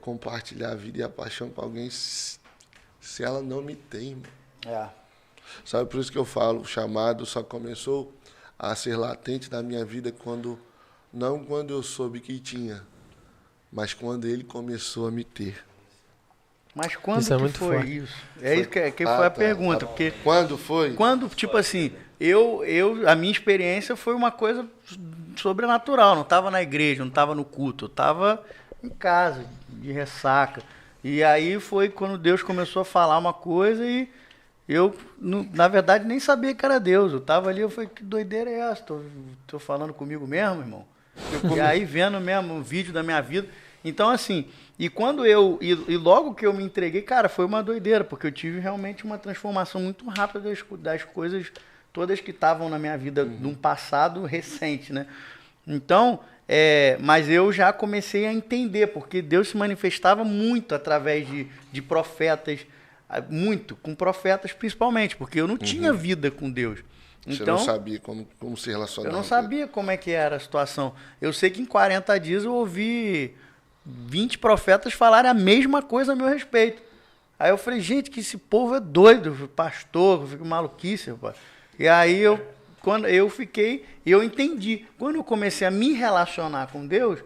compartilhar a vida e a paixão com alguém se ela não me tem, irmão. Sabe, por isso que eu falo, o chamado só começou a ser latente na minha vida não quando eu soube que tinha, mas quando ele começou a me ter. Mas quando Isso é que muito foi forte. isso? Isso que foi a pergunta. Porque Quando foi? quando, tipo assim, a minha experiência foi uma coisa sobrenatural. Não estava na igreja, não estava no culto. Eu estava em casa, de ressaca. E aí foi quando Deus começou a falar uma coisa e eu, na verdade, nem sabia que era Deus. Eu estava ali, eu falei: que doideira é essa? Tô falando comigo mesmo, irmão? E aí vendo mesmo um vídeo da minha vida. Então, assim, e logo que eu me entreguei, cara, foi uma doideira, porque eu tive realmente uma transformação muito rápida das coisas todas que estavam na minha vida num passado recente, né? Então, mas eu já comecei a entender, porque Deus se manifestava muito através de profetas, muito, com profetas principalmente, porque eu não tinha vida com Deus. Você Então, não sabia como se relacionar. eu não sabia como é que era a situação. Eu sei que em 40 dias eu ouvi 20 profetas falarem a mesma coisa a meu respeito. Aí eu falei: gente, que esse povo é doido, pastor, eu fico maluquice, rapaz. E aí quando eu entendi. Quando eu comecei a me relacionar com Deus,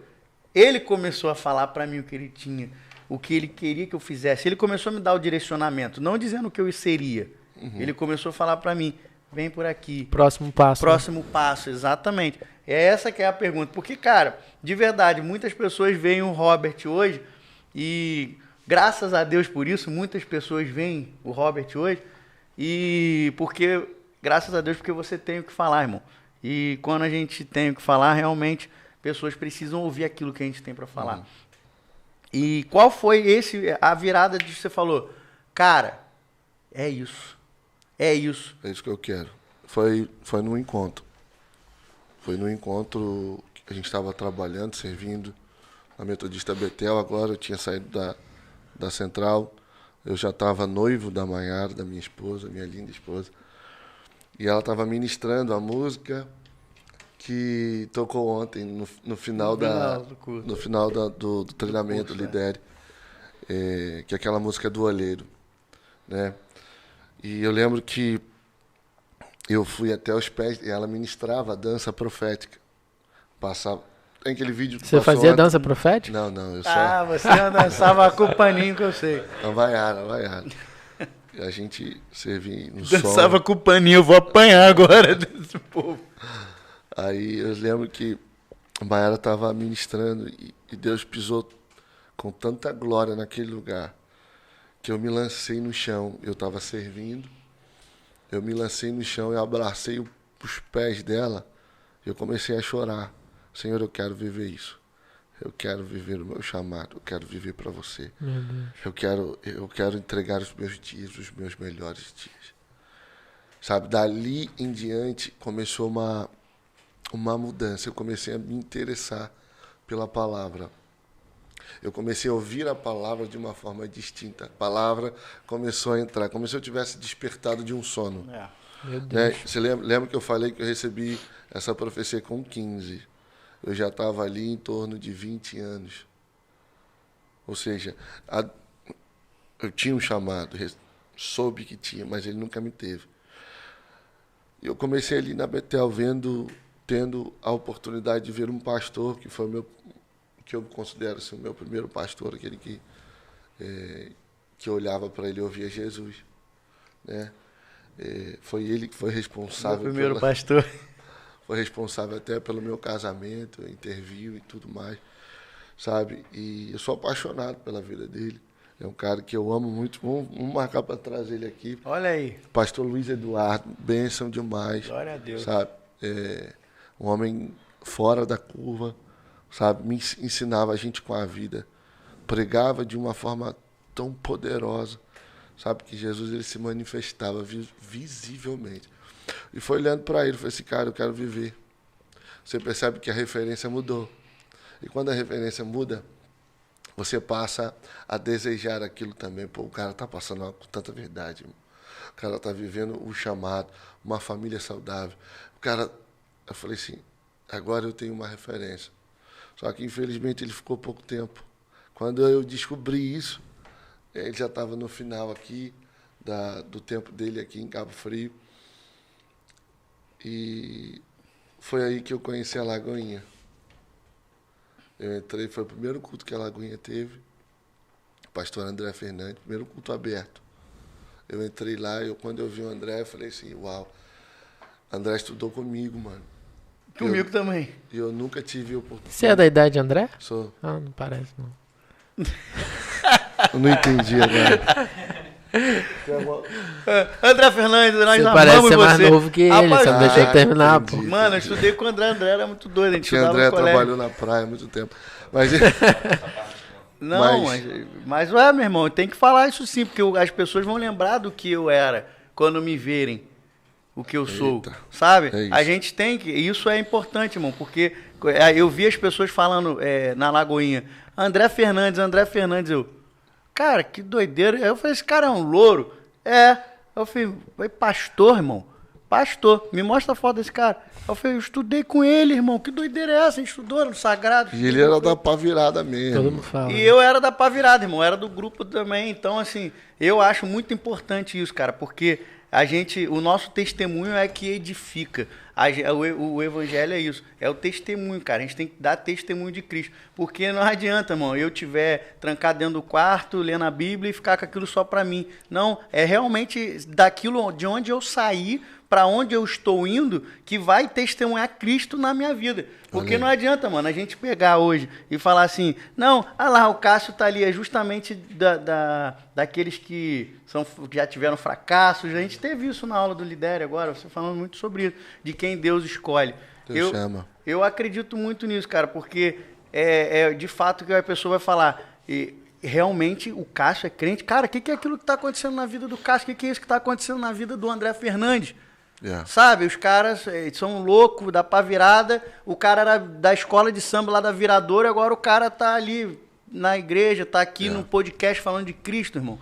Ele começou a falar para mim o que Ele tinha, o que Ele queria que eu fizesse. Ele começou a me dar o direcionamento, não dizendo o que eu seria. Ele começou a falar para mim: vem por aqui. Próximo passo. Próximo passo, exatamente. É essa que é a pergunta. Porque, cara, de verdade, muitas pessoas veem o Robert hoje e, graças a Deus por isso, muitas pessoas veem o Robert hoje E porque, graças a Deus, porque você tem o que falar, irmão. E quando a gente tem o que falar, realmente, pessoas precisam ouvir aquilo que a gente tem pra falar. E qual foi a virada de você falou, cara, é isso. É isso. É isso que eu quero. Foi num encontro. Foi num encontro que a gente estava trabalhando, servindo na Metodista Betel. Agora eu tinha saído da central. Eu já estava noivo da Maiara, da minha esposa, minha linda esposa. E ela estava ministrando a música que tocou ontem, no final do treinamento Lidere. Que é aquela música do Olheiro, né? E eu lembro que eu fui até os pés e ela ministrava a dança profética. Passava. Tem aquele vídeo que Você fazia dança profética? Não, eu só. Ah, você dançava com o paninho que eu sei. A vaiara. E a gente servia no Dançava som. com o paninho, eu vou apanhar agora desse povo. Aí eu lembro que a Maiara estava ministrando e Deus pisou com tanta glória naquele lugar que eu me lancei no chão. Eu estava servindo, eu me lancei no chão e abracei os pés dela e eu comecei a chorar. Senhor, eu quero viver isso. Eu quero viver o meu chamado. Eu quero viver para você. Meu Deus. Eu quero entregar os meus dias, os meus melhores dias. Sabe, dali em diante começou uma mudança. Eu comecei a me interessar pela palavra. Eu comecei a ouvir a palavra de uma forma distinta. A palavra começou a entrar, como se eu tivesse despertado de um sono. Meu Deus. Né? Você lembra que eu falei que eu recebi essa profecia com 15? Eu já estava ali em torno de 20 anos. Ou seja, eu tinha um chamado, soube que tinha, mas ele nunca me teve. E eu comecei ali na Betel, tendo a oportunidade de ver um pastor, que foi que eu considero assim, o meu primeiro pastor, aquele que eu olhava para ele e ouvia Jesus. Né? Foi ele que foi responsável. Meu primeiro pastor. Foi responsável até pelo meu casamento, interviu e tudo mais, sabe? E eu sou apaixonado pela vida dele. É um cara que eu amo muito. Vamos marcar para trazer ele aqui. Olha aí. Pastor Luiz Eduardo, bênção demais. Glória a Deus. Sabe? Um homem fora da curva, sabe? Me ensinava a gente com a vida. Pregava de uma forma tão poderosa, sabe? Que Jesus ele se manifestava visivelmente. E foi olhando para ele, falei assim, cara, eu quero viver. Você percebe que a referência mudou. E quando a referência muda, você passa a desejar aquilo também. Pô, o cara está passando com tanta verdade. Irmão. O cara está vivendo o chamado, uma família saudável. Eu falei assim, agora eu tenho uma referência. Só que, infelizmente, ele ficou pouco tempo. Quando eu descobri isso, ele já estava no final aqui, do tempo dele aqui em Cabo Frio. E foi aí que eu conheci a Lagoinha. Eu entrei, foi o primeiro culto que a Lagoinha teve. Pastor André Fernandes, primeiro culto aberto. Eu entrei lá, quando eu vi o André, eu falei assim, uau, André estudou comigo, mano. Comigo também. E eu nunca tive oportunidade. Você é da idade de André? Sou. Ah, não parece, não. Eu não entendi agora. André Fernandes, nós Você amamos parece ser mais você. novo que ele, Rapaz, você não deixou eu terminar, entendi. pô. Mano, eu estudei com o André era muito doido, a gente Que estudava André no colégio. trabalhou na praia há muito tempo. Mas Não, mas meu irmão, tem que falar isso sim, porque as pessoas vão lembrar do que eu era quando me verem o que eu sou, Eita, sabe? é isso. A gente tem que, isso é importante, irmão, porque eu vi as pessoas falando na Lagoinha, André Fernandes, eu, cara, que doideira. Aí eu falei, esse cara é um louro? Eu falei, pastor, irmão, pastor, me mostra a foto desse cara. Eu falei, eu estudei com ele, irmão, que doideira é essa? A gente estudou no Sagrado. E ele era da pá virada mesmo. Todo mundo fala. E eu era da pá virada, irmão, era do grupo também. Então, assim, eu acho muito importante isso, cara, porque o nosso testemunho é que edifica. O evangelho é isso, é o testemunho, cara. A gente tem que dar testemunho de Cristo. Porque não adianta, irmão, eu estiver trancado dentro do quarto, lendo a Bíblia e ficar com aquilo só para mim. Não, é realmente daquilo de onde eu saí, para onde eu estou indo, que vai testemunhar Cristo na minha vida. Porque não adianta, mano, a gente pegar hoje e falar assim, não, lá, o Cássio tá ali, é justamente daqueles que já tiveram fracassos. A gente teve isso na aula do Lidere agora, você falando muito sobre isso, de quem Deus escolhe. Deus chama. Eu acredito muito nisso, cara, porque de fato que a pessoa vai falar, e realmente o Cássio é crente. Cara, o que é aquilo que está acontecendo na vida do Cássio? O que é isso que está acontecendo na vida do André Fernandes? Sabe, os caras são loucos, dá pra virada. O cara era da escola de samba lá da Viradouro, agora o cara tá ali na igreja, tá aqui no podcast falando de Cristo, irmão.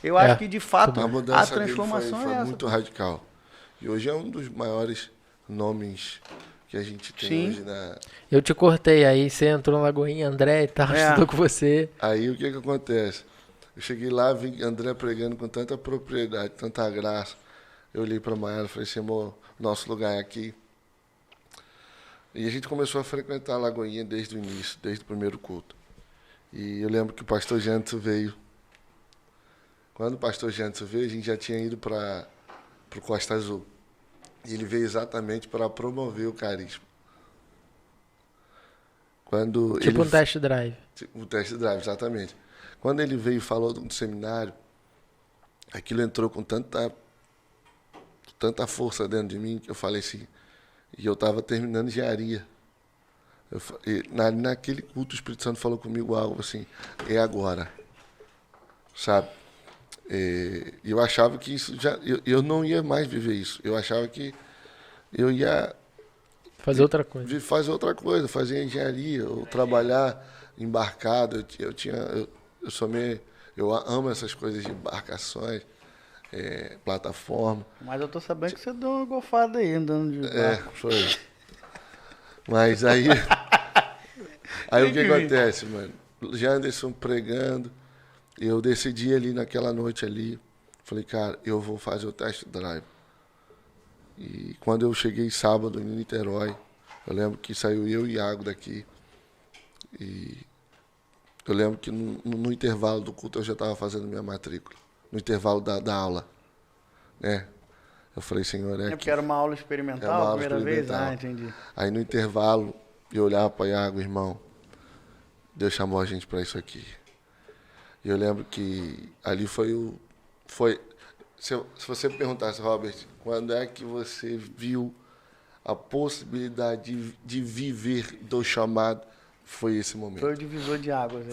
Eu acho que de fato a transformação foi essa. muito radical. E hoje é um dos maiores nomes que a gente tem hoje na... Eu te cortei, aí você entrou na Lagoinha, André e tal, estudou com você. Aí o que acontece? Eu cheguei lá, vi André pregando com tanta propriedade, tanta graça. Eu olhei para a Maiara e falei assim, amor, nosso lugar é aqui. E a gente começou a frequentar a Lagoinha desde o início, desde o primeiro culto. E eu lembro que o pastor Janto veio. Quando o pastor Janto veio, a gente já tinha ido para o Costa Azul. E ele veio exatamente para promover o carisma. Um test drive. Um test drive, exatamente. Quando ele veio e falou do seminário, aquilo entrou com tanta força dentro de mim, que eu falei assim, e eu estava terminando engenharia. Naquele culto, o Espírito Santo falou comigo algo assim, é agora, sabe? E eu achava que isso eu não ia mais viver isso. Eu achava que eu ia fazer outra coisa. Fazer engenharia, ou trabalhar embarcado. Eu amo essas coisas de embarcações. Plataforma. Mas eu tô sabendo que você deu uma golfada aí, andando de barco. Foi. Mas aí o que acontece, mano? Janderson pregando, eu decidi ali naquela noite ali, falei, cara, eu vou fazer o test drive. E quando eu cheguei sábado em Niterói, eu lembro que saiu eu e Iago daqui, e eu lembro que no intervalo do culto eu já estava fazendo minha matrícula. No intervalo da aula, né? Eu falei, Senhor, porque era uma aula experimental, primeira vez? Entendi. Aí no intervalo, eu olhava para Iago, irmão, Deus chamou a gente para isso aqui. E eu lembro que ali se você perguntasse, Robert, quando é que você viu a possibilidade de viver do chamado, foi esse momento. Foi o divisor de águas.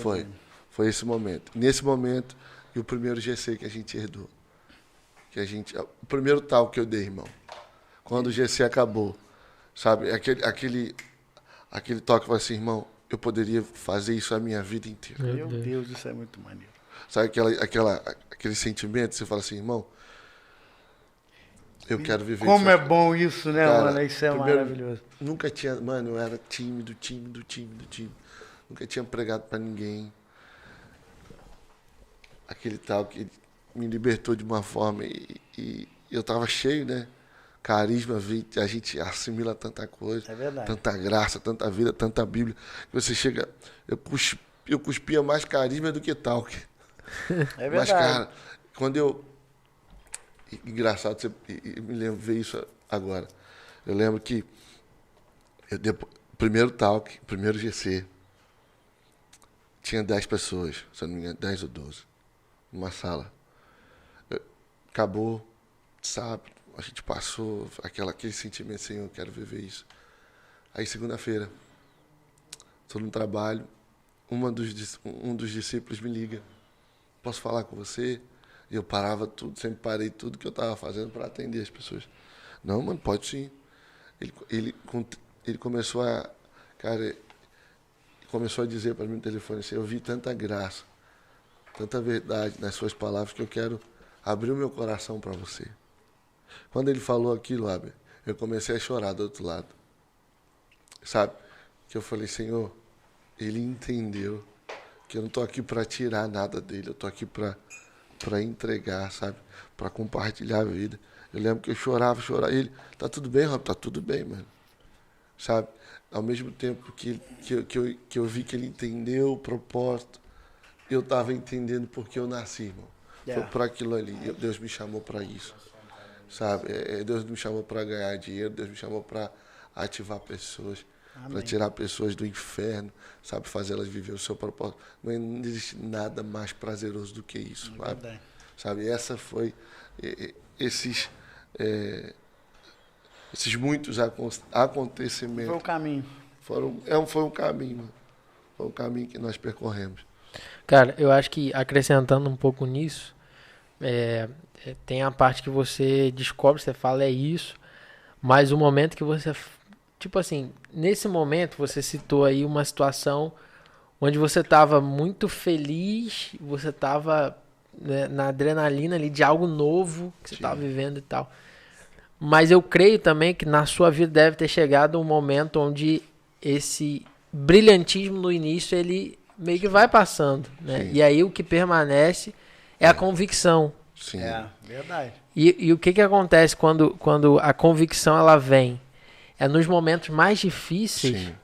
Foi esse momento. Nesse momento, e o primeiro GC que a gente herdou. O primeiro tal que eu dei, irmão. Quando o GC acabou, sabe? Aquele toque, foi assim, irmão, eu poderia fazer isso a minha vida inteira. Meu Deus, isso é muito maneiro. Sabe aquele sentimento, você fala assim, irmão, eu quero viver isso. Como é bom isso, né, cara, mano? Isso é maravilhoso. Nunca tinha, mano, eu era tímido. Nunca tinha pregado pra ninguém. Aquele tal que me libertou de uma forma e eu tava cheio, né? Carisma, a gente assimila tanta coisa, tanta graça, tanta vida, tanta Bíblia, que você chega, eu cuspia mais carisma do que talk. É verdade. Mas, cara, engraçado, você me lembro ver isso agora. Eu lembro que primeiro talk, primeiro GC, tinha 10 pessoas, se eu não me engano, 10 ou 12. Numa sala. Acabou, sabe? A gente passou aquele sentimento, Senhor, eu quero viver isso. Aí, segunda-feira, estou no trabalho, um dos discípulos me liga. Posso falar com você? E eu parava tudo, sempre parei tudo que eu estava fazendo para atender as pessoas. Não, mano, pode sim. Ele começou a... Cara, começou a dizer para mim no telefone assim, eu vi tanta graça, tanta verdade nas suas palavras que eu quero abrir o meu coração para você. Quando ele falou aquilo, Abel, eu comecei a chorar do outro lado. Sabe? Que eu falei, Senhor, ele entendeu que eu não estou aqui para tirar nada dele, eu estou aqui para entregar, sabe? Para compartilhar a vida. Eu lembro que eu chorava. Ele, tá tudo bem, Rob? Tá tudo bem, mano. Sabe? Ao mesmo tempo que eu vi que ele entendeu o propósito, eu estava entendendo porque eu nasci, irmão. Foi por aquilo ali. Deus me chamou para isso. Sabe? Deus me chamou para ganhar dinheiro, Deus me chamou para ativar pessoas, para tirar pessoas do inferno, sabe? Fazer elas viver o seu propósito. Não existe nada mais prazeroso do que isso, sabe? Sabe? Essa foi esses muitos acontecimentos. Foi o caminho. Foi um caminho, mano. Foi um caminho que nós percorremos. Cara, eu acho que acrescentando um pouco nisso, tem a parte que você descobre, você fala é isso, mas o momento que você, tipo assim, nesse momento você citou aí uma situação onde você estava muito feliz, você estava, né, na adrenalina ali de algo novo que você estava vivendo e tal. Mas eu creio também que na sua vida deve ter chegado um momento onde esse brilhantismo no início, ele meio que vai passando, né? Sim. E aí o que permanece é a convicção. Sim. Verdade. E o que acontece quando a convicção ela vem? É nos momentos mais difíceis. Sim.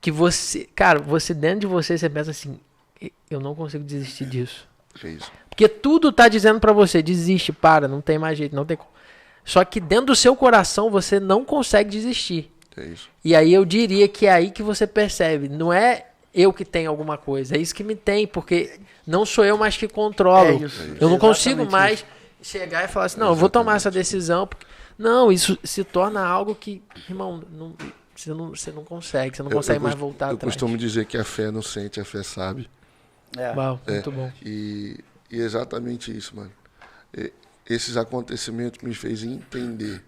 Que você, cara, você dentro de você pensa assim, eu não consigo desistir disso. É isso. Porque tudo tá dizendo pra você, desiste, para, não tem mais jeito, não tem como. Só que dentro do seu coração você não consegue desistir. É isso. E aí eu diria que é aí que você percebe, não é eu que tenho alguma coisa, é isso que me tem, porque não sou eu mais que controlo. É isso. Eu não consigo Exatamente mais isso. chegar e falar assim, não, eu vou tomar essa decisão. Porque... Não, isso se torna algo que, irmão, você não consegue, mais voltar eu atrás. costumo dizer que a fé não sente, a fé sabe. Uau, muito bom. E exatamente isso, mano. Esses acontecimentos me fez entender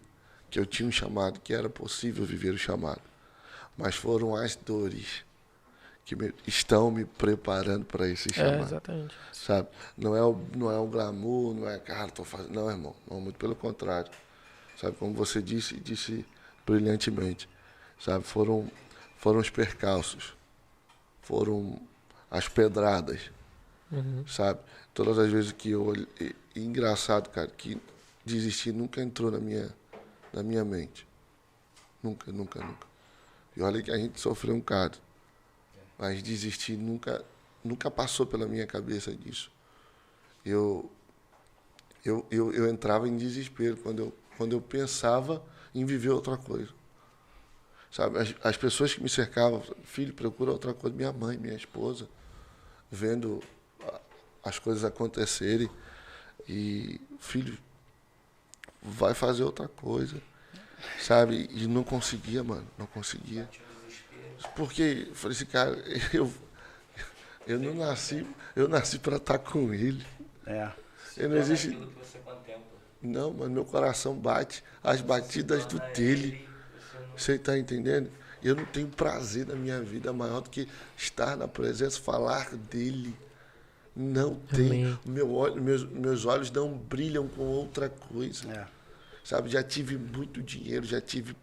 que eu tinha um chamado, que era possível viver o chamado. Mas foram as dores que estão me preparando para esse chamado. Exatamente. Sabe? Não é o glamour, não é, cara, tô fazendo. Não, irmão. Não, muito pelo contrário. Sabe? Como você disse brilhantemente. Sabe? Foram os percalços. Foram as pedradas. Sabe? Todas as vezes que eu olhei. E engraçado, cara, que desistir nunca entrou na minha mente. Nunca. E olha que a gente sofreu um bocado. Mas desistir nunca passou pela minha cabeça disso. Eu entrava em desespero quando eu pensava em viver outra coisa. Sabe? As pessoas que me cercavam, filho, procura outra coisa. Minha mãe, minha esposa, vendo as coisas acontecerem. E, filho, vai fazer outra coisa. Sabe? E não conseguia, mano. Não conseguia. Porque, eu falei assim, cara, eu nasci para estar com ele. Eu não existe. Aquilo que você contempla. Não, mas meu coração bate as batidas do dele. Você está entendendo? Eu não tenho prazer na minha vida maior do que estar na presença, falar dele. Não tem. Meus olhos não brilham com outra coisa. Sabe? Já tive muito dinheiro, já tive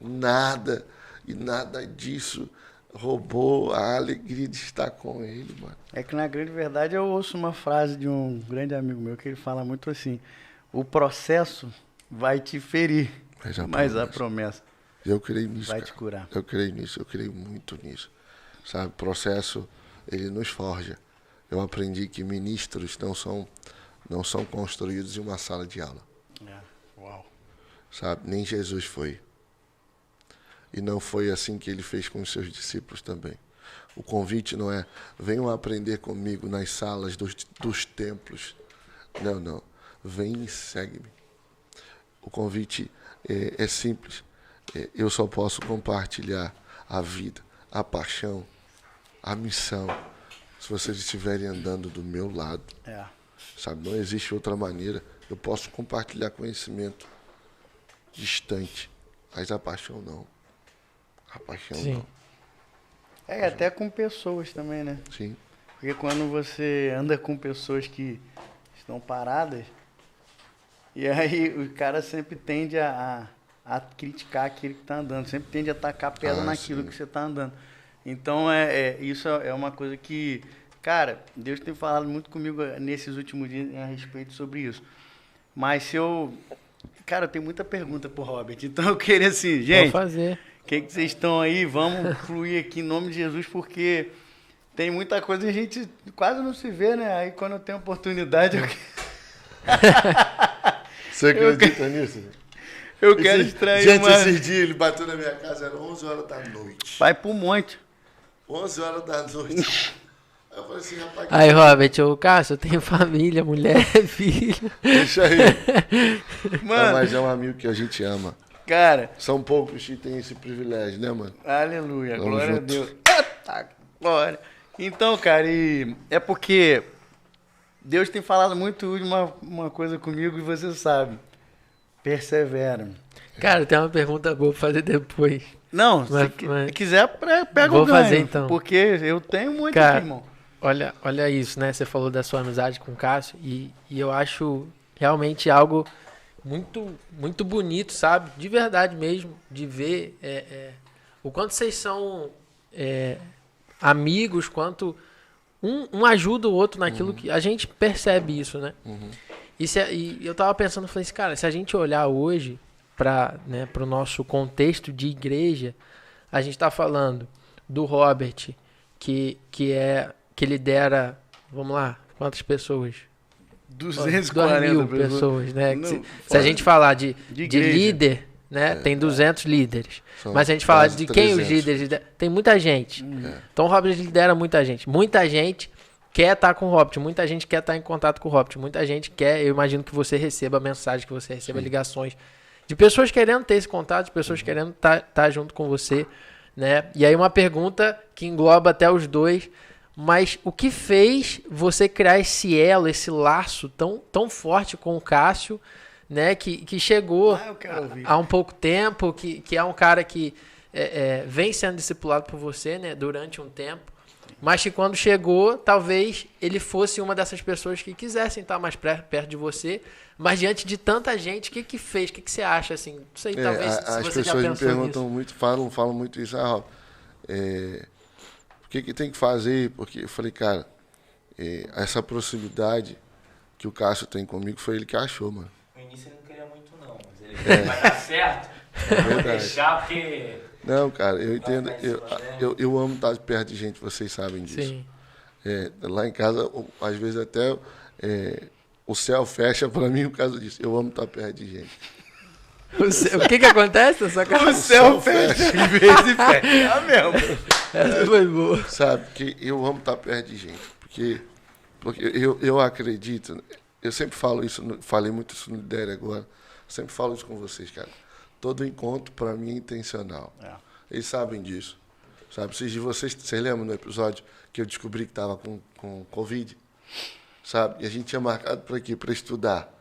nada. E nada disso roubou a alegria de estar com ele, mano. É que na grande verdade eu ouço uma frase de um grande amigo meu que ele fala muito assim: o processo vai te ferir, mas a promessa eu creio nisso, vai cara. te curar. Eu creio nisso, eu creio muito nisso. Sabe, o processo, ele nos forja. Eu aprendi que ministros não são construídos em uma sala de aula. Uau. Sabe, nem Jesus foi. E não foi assim que ele fez com os seus discípulos também. O convite não é, venham aprender comigo nas salas dos templos. Não. Vem e segue-me. O convite é simples. Eu só posso compartilhar a vida, a paixão, a missão, se vocês estiverem andando do meu lado. Sabe, não existe outra maneira. Eu posso compartilhar conhecimento distante, mas a paixão não. A paixão não. Até com pessoas também, né? Sim. Porque quando você anda com pessoas que estão paradas, e aí o cara sempre tende a criticar aquele que está andando, sempre tende a tacar pedra naquilo que você está andando. Então, isso é uma coisa que, cara, Deus tem falado muito comigo nesses últimos dias a respeito sobre isso. Mas se eu Cara, eu tenho muita pergunta pro Robert. Então eu queria assim, Vou gente, fazer. o que vocês estão aí? Vamos fluir aqui em nome de Jesus, porque tem muita coisa que a gente quase não se vê, né? Aí quando eu tenho oportunidade, Você acredita nisso? eu quero extrair Gente, uma... esses dias ele bateu na minha casa, era 11 horas da noite. Vai pro monte. 11 horas da noite. Aí eu falei assim, rapaz, Aí, Robert, ô Cássio, eu tenho família, mulher, filho. deixa aí. Mano, Mas é um amigo que a gente ama. cara, São poucos que têm esse privilégio, né, mano? aleluia, Tamo glória junto. a Deus. Eita, glória. Então, cara, e é porque Deus tem falado muito de uma coisa comigo e você sabe. Persevera. Cara, tem uma pergunta boa pra fazer depois. Não, Mas- se mas- quiser, pega Vou o ganho. fazer, então. Porque eu tenho um monte Cara, aqui, irmão. Olha isso, né? Você falou da sua amizade com o Cássio e eu acho realmente algo muito, muito bonito, sabe? De verdade mesmo, de ver o quanto vocês são amigos, quanto um ajuda o outro naquilo que a gente percebe isso, né? E eu tava pensando, falei assim, cara, se a gente olhar hoje para o nosso contexto de igreja, a gente tá falando do Robert, que lidera, vamos lá, quantas pessoas? 240 2.000 pessoas, né? Não, Se a fora gente falar de igreja. líder, né? Tem 200 líderes. São Mas se a gente falar quase de quem os 300. líderes lideram, tem muita gente. Então o Robert lidera muita gente. Muita gente quer estar com o Robert, muita gente quer estar em contato com o Robert, muita gente quer, eu imagino que você receba mensagens, que você receba ligações de pessoas querendo ter esse contato, de pessoas querendo estar junto com você, né? E aí uma pergunta que engloba até os dois, mas o que fez você criar esse elo, esse laço tão forte com o Cássio, né? Que chegou Eu quero ouvir. há um pouco tempo, que é um cara que vem sendo discipulado por você, né? Durante um tempo. Mas que quando chegou, talvez ele fosse uma dessas pessoas que quisessem estar mais perto de você. Mas diante de tanta gente, o que fez? O que você acha? Assim, não sei, talvez se As você já pessoas me pensou perguntam nisso. muito, falam muito isso. Rob, o que tem que fazer? Porque eu falei, cara, essa proximidade que o Cássio tem comigo foi ele que achou, mano. No início ele não queria muito não, mas ele vai dar certo. Vou verdade. deixar porque... Não, cara, eu entendo. ficar em cima, né? Eu amo estar perto de gente, vocês sabem disso. Sim. Lá em casa, às vezes até o céu fecha pra mim por causa disso. Eu amo estar perto de gente. O que acontece na sua O casa? céu fecha às vezes fecha. É mesmo. Essa foi boa. Sabe? Que eu amo estar perto de gente. Porque eu acredito, eu sempre falo isso, falei muito isso no Lidere agora, sempre falo isso com vocês, cara. Todo encontro, para mim, é intencional. Eles sabem disso. Sabe? Vocês lembram no episódio que eu descobri que estava com Covid? Sabe? E a gente tinha marcado para quê? Para estudar.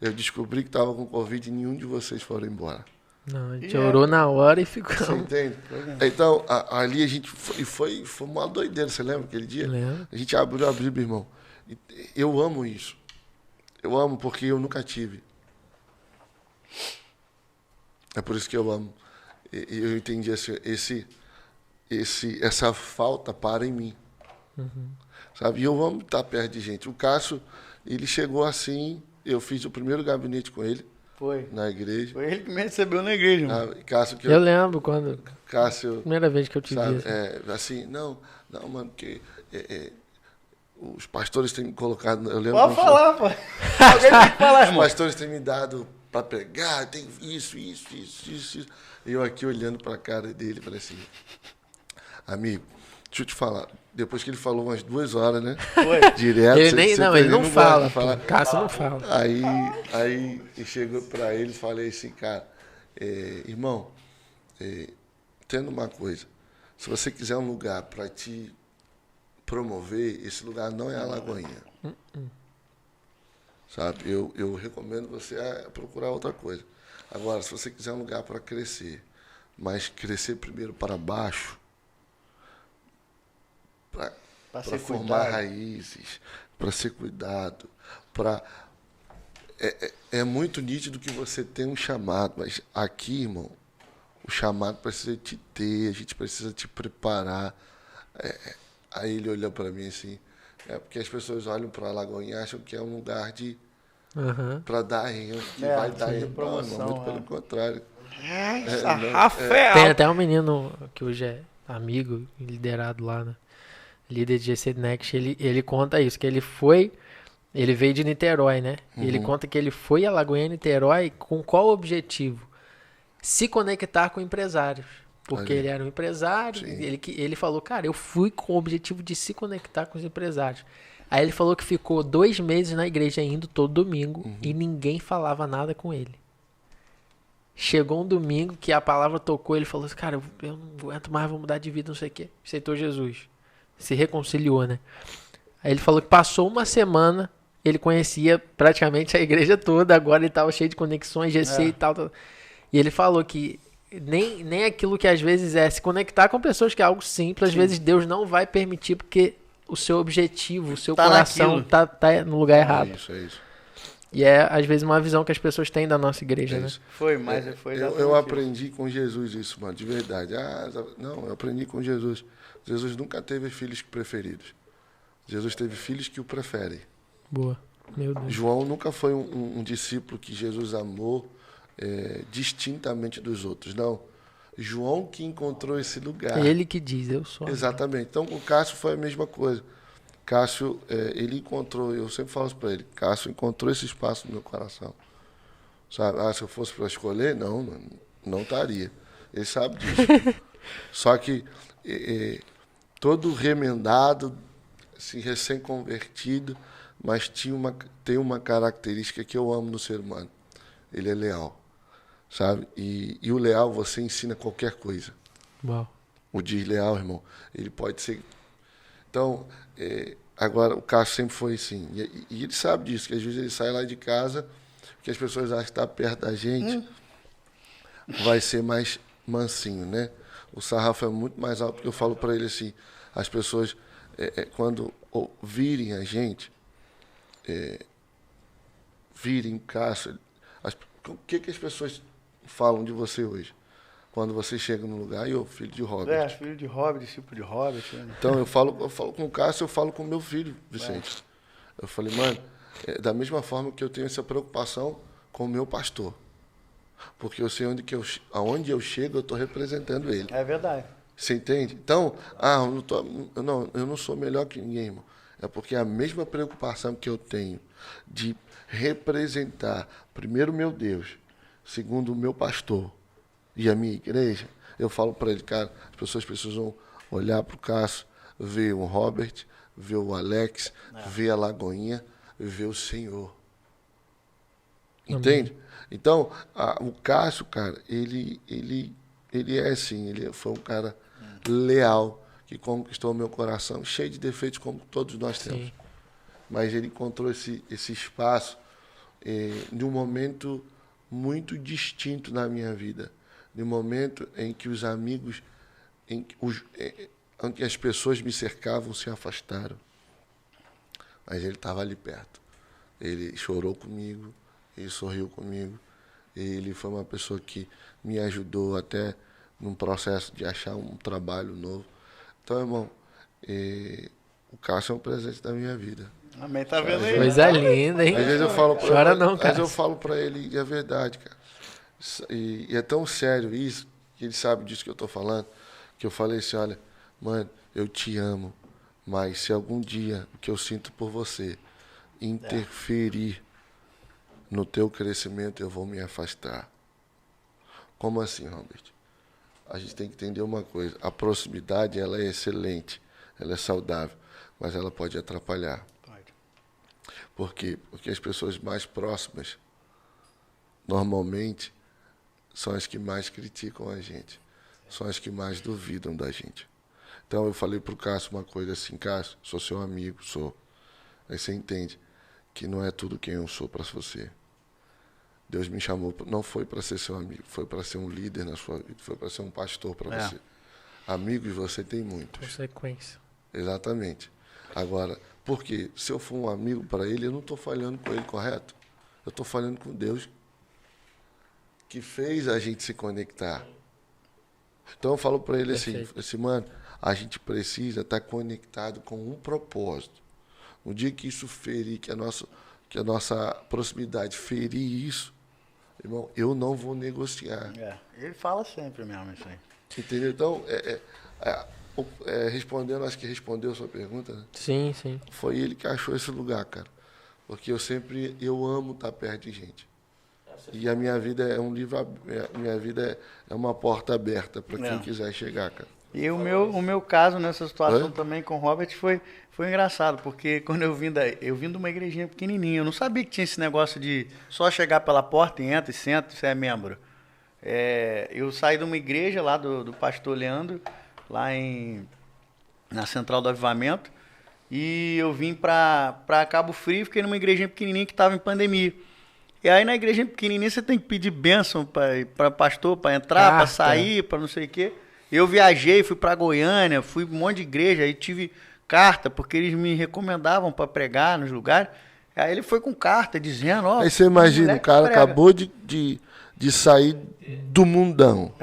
Eu descobri que estava com Covid e nenhum de vocês foram embora. Não, a gente orou na hora e Você ficamos. entende? Então, ali a gente foi uma doideira. Você lembra aquele dia? Lembro. A gente abriu a Bíblia, irmão. E eu amo isso. Eu amo porque eu nunca tive. É por isso que eu amo. Eu entendi essa falta para em mim. Sabe? E eu amo estar perto de gente. O Cássio, ele chegou assim, eu fiz o primeiro gabinete com ele Foi. na igreja. Foi ele que me recebeu na igreja, mano. Cássio, que Eu lembro quando. Cássio, Primeira vez que eu te vi. sabe, assim. assim, não, mano, porque os pastores têm me colocado. Eu lembro Pode quando- falar, pô. Alguém tem que falar, Os irmão. pastores têm me dado para pregar, tem isso. E eu aqui olhando para a cara dele, falei assim, amigo, deixa eu te falar. Depois que ele falou umas 2 horas, né? Foi. Direto. Ele não gosta fala. de falar. Cássio não fala. Aí chegou para ele e falei assim, cara, irmão, tendo uma coisa, se você quiser um lugar para te promover, esse lugar não é a Lagoinha. Sabe? Eu recomendo você procurar outra coisa. Agora, se você quiser um lugar para crescer, mas crescer primeiro para baixo, Pra para ser formar cuidado. raízes, para ser cuidado, para é muito nítido que você tem um chamado, mas aqui, irmão, o chamado precisa te ter, a gente precisa te preparar. Aí ele olhou para mim assim, porque as pessoas olham para a Lagoinha e acham que é um lugar de Aham. para dar ênfase, que É, vai dar sim, ênfase. promoção, Não, muito pelo contrário. Sarrafo Tem até um menino que hoje é amigo, liderado lá, né? Líder de GC Next, ele conta isso, que ele veio de Niterói, né? E ele conta que ele foi a Lagoinha Niterói com qual objetivo? Se conectar com empresários. Porque Ali. ele era um empresário, Sim. ele falou, cara, eu fui com o objetivo de se conectar com os empresários. Aí ele falou que ficou 2 meses na igreja indo todo domingo e ninguém falava nada com ele. Chegou um domingo que a palavra tocou, ele falou assim, cara, eu não aguento mais, vou mudar de vida, não sei o quê. Aceitou Jesus. Se reconciliou, né? Aí ele falou que passou uma semana, ele conhecia praticamente a igreja toda, agora ele estava cheio de conexões, GC e tal. E ele falou que nem aquilo que às vezes é se conectar com pessoas, que é algo simples, às vezes Deus não vai permitir, porque o seu objetivo, o seu Tá coração naquilo. tá no lugar errado. É isso. E é, às vezes, uma visão que as pessoas têm da nossa igreja, É né? isso. Foi, mas foi Eu exatamente aprendi com Jesus isso, mano, de verdade. Não, eu aprendi com Jesus. Jesus nunca teve filhos preferidos. Jesus teve filhos que o preferem. Boa. Meu Deus. João nunca foi um discípulo que Jesus amou distintamente dos outros, não. João que encontrou esse lugar. É ele que diz, eu sou. Exatamente. Então, o Cássio foi a mesma coisa. Cássio, ele encontrou, eu sempre falo isso para ele, Cássio encontrou esse espaço no meu coração. Sabe? Se eu fosse para escolher, não estaria. Ele sabe disso. Só que todo remendado, assim, recém-convertido, mas tem uma característica que eu amo no ser humano. Ele é leal, sabe? E o leal você ensina qualquer coisa. Uau. O desleal, irmão, ele pode ser... Então, agora, o Cássio sempre foi assim. E ele sabe disso, que às vezes ele sai lá de casa, porque as pessoas acham que está perto da gente, vai ser mais mansinho, né? O sarrafo é muito mais alto, porque eu falo para ele assim, as pessoas, quando virem a gente, virem Cássio, o que as pessoas falam de você hoje? Quando você chega no lugar, filho de Robert. filho de Robert, discípulo de Robert. Né? Então, eu falo com o Cássio, eu falo com o meu filho, Vicente. Eu falei, mano, da mesma forma que eu tenho essa preocupação com o meu pastor. Porque eu sei aonde eu chego, eu estou representando ele. É verdade. Você entende? Então, eu não sou melhor que ninguém, irmão. É porque a mesma preocupação que eu tenho de representar, primeiro, meu Deus, segundo, o meu pastor e a minha igreja, eu falo para ele, cara, as pessoas precisam olhar para o Cássio, ver o Robert, ver o Alex, ver a Lagoinha, ver o Senhor. Entende? Então, o Cássio, cara, ele é assim, ele foi um cara leal, que conquistou o meu coração, cheio de defeitos, como todos nós temos. Sim. Mas ele encontrou esse espaço de um momento muito distinto na minha vida. De um momento em que os amigos, em que as pessoas me cercavam, se afastaram. Mas ele estava ali perto. Ele chorou comigo, ele sorriu comigo. Ele foi uma pessoa que me ajudou até num processo de achar um trabalho novo. Então, irmão, o Cássio é um presente da minha vida. Amém, tá vendo aí? Coisa linda, hein? Às vezes eu falo Chora não, Mas cara. eu falo para ele, e é verdade, cara. E é tão sério isso, que ele sabe disso que eu estou falando, que eu falei assim, olha, mano, eu te amo, mas se algum dia o que eu sinto por você interferir no teu crescimento, eu vou me afastar. Como assim, Robert? A gente tem que entender uma coisa, a proximidade, ela é excelente, ela é saudável, mas ela pode atrapalhar. Pode. Por quê? Porque as pessoas mais próximas, normalmente, são as que mais criticam a gente, são as que mais duvidam da gente. Então, eu falei para o Cássio uma coisa assim, Cássio, sou seu amigo, sou. Aí você entende que não é tudo quem eu sou para você. Deus me chamou, não foi para ser seu amigo, foi para ser um líder na sua vida, foi para ser um pastor para você. Amigos você tem muitos. Consequência. Exatamente. Agora, porque se eu for um amigo para ele, eu não estou falhando com ele, correto? Eu estou falhando com Deus que fez a gente se conectar. Então eu falo para ele assim, mano, a gente precisa estar conectado com um propósito. No dia que isso ferir, que que a nossa proximidade ferir isso, irmão, eu não vou negociar. Ele fala sempre mesmo isso aí. Entendeu? Então, respondendo, acho que respondeu a sua pergunta, né? Sim, sim. Foi ele que achou esse lugar, cara. Porque eu amo estar perto de gente. E a minha vida é um livro, minha vida é uma porta aberta para quem quiser chegar, cara. E o meu caso nessa situação Oi? também com o Robert foi engraçado, porque quando eu vim de uma igrejinha pequenininha, eu não sabia que tinha esse negócio de só chegar pela porta e entra e senta, você é membro. Eu saí de uma igreja lá do pastor Leandro, lá na Central do Avivamento, e eu vim para Cabo Frio, fiquei numa igrejinha pequenininha que estava em pandemia. E aí na igrejinha pequenininha você tem que pedir bênção para pastor, para entrar, para sair, para não sei o quê. Eu viajei, fui para Goiânia, fui um monte de igreja, aí tive carta, porque eles me recomendavam para pregar nos lugares. Aí ele foi com carta dizendo, ó... Aí você imagina, o cara acabou de sair do mundão.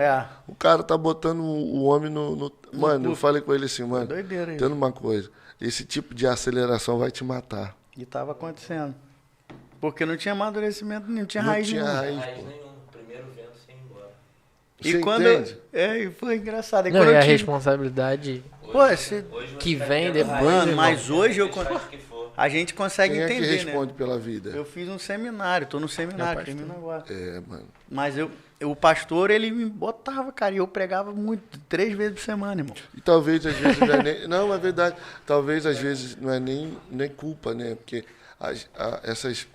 O cara tá botando o homem no... Mano, eu falei com ele assim, mano, doideira isso. tendo uma coisa, esse tipo de aceleração vai te matar. E tava acontecendo. Porque não tinha amadurecimento, não tinha raiz nenhuma. Raiz nenhuma. Primeiro vento sem ir embora. E Você quando entende? e foi engraçado. Não, e a responsabilidade Hoje que você vem pega depois, raiz, Mano, mas hoje que for. a gente consegue Quem é que entender, responde né? pela vida? Eu fiz um seminário, tô no seminário, É, termino agora. Mano. Mas o pastor, ele me botava, cara, e eu pregava muito, 3 vezes por semana, irmão. E talvez às vezes não é nem... Não, é verdade. Talvez às vezes não é nem culpa, né? Porque essas...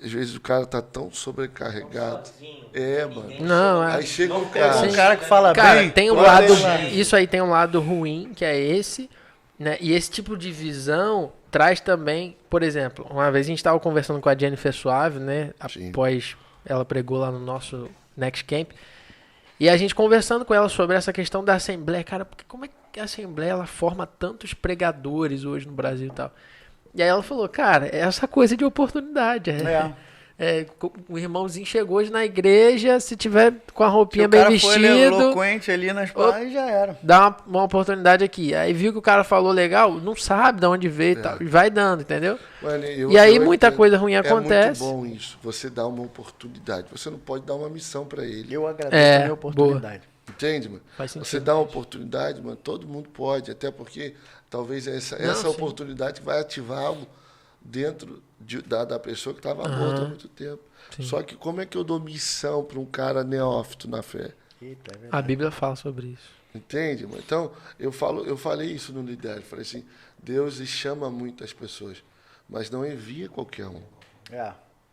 Às vezes o cara tá tão sobrecarregado. Sozinho, mano. Não, Aí chega um Um cara... cara que fala Cara, bem... tem um olha lado. lá. Isso aí tem um lado ruim, que é esse, né? E esse tipo de visão traz também, por exemplo, uma vez a gente estava conversando com a Jennifer Suave, né? Sim. Após ela pregou lá no nosso Next Camp. E a gente conversando com ela sobre essa questão da Assembleia, cara, porque como é que a Assembleia ela forma tantos pregadores hoje no Brasil e tal? E aí ela falou, cara, é essa coisa de oportunidade. O irmãozinho chegou hoje na igreja, se tiver com a roupinha bem vestido, eloquente ali nas praias, já era. dá uma oportunidade aqui. Aí viu que o cara falou legal, não sabe de onde veio e tal, e vai dando, entendeu? Mano, E aí muita entendo. coisa ruim acontece. É muito bom isso, você dá uma oportunidade. Você não pode dar uma missão para ele. Eu agradeço a minha oportunidade. Entende, mano? Faz sentido. Você dá uma oportunidade, mano, todo mundo pode, até porque talvez essa sim. oportunidade vai ativar algo dentro da pessoa que estava morta há muito tempo. Sim. Só que como é que eu dou missão para um cara neófito na fé? Eita, é A verdade. Bíblia fala sobre isso. Entende, mano? Então, eu falei isso no Lidério. Falei assim, Deus chama muitas pessoas, mas não envia qualquer um.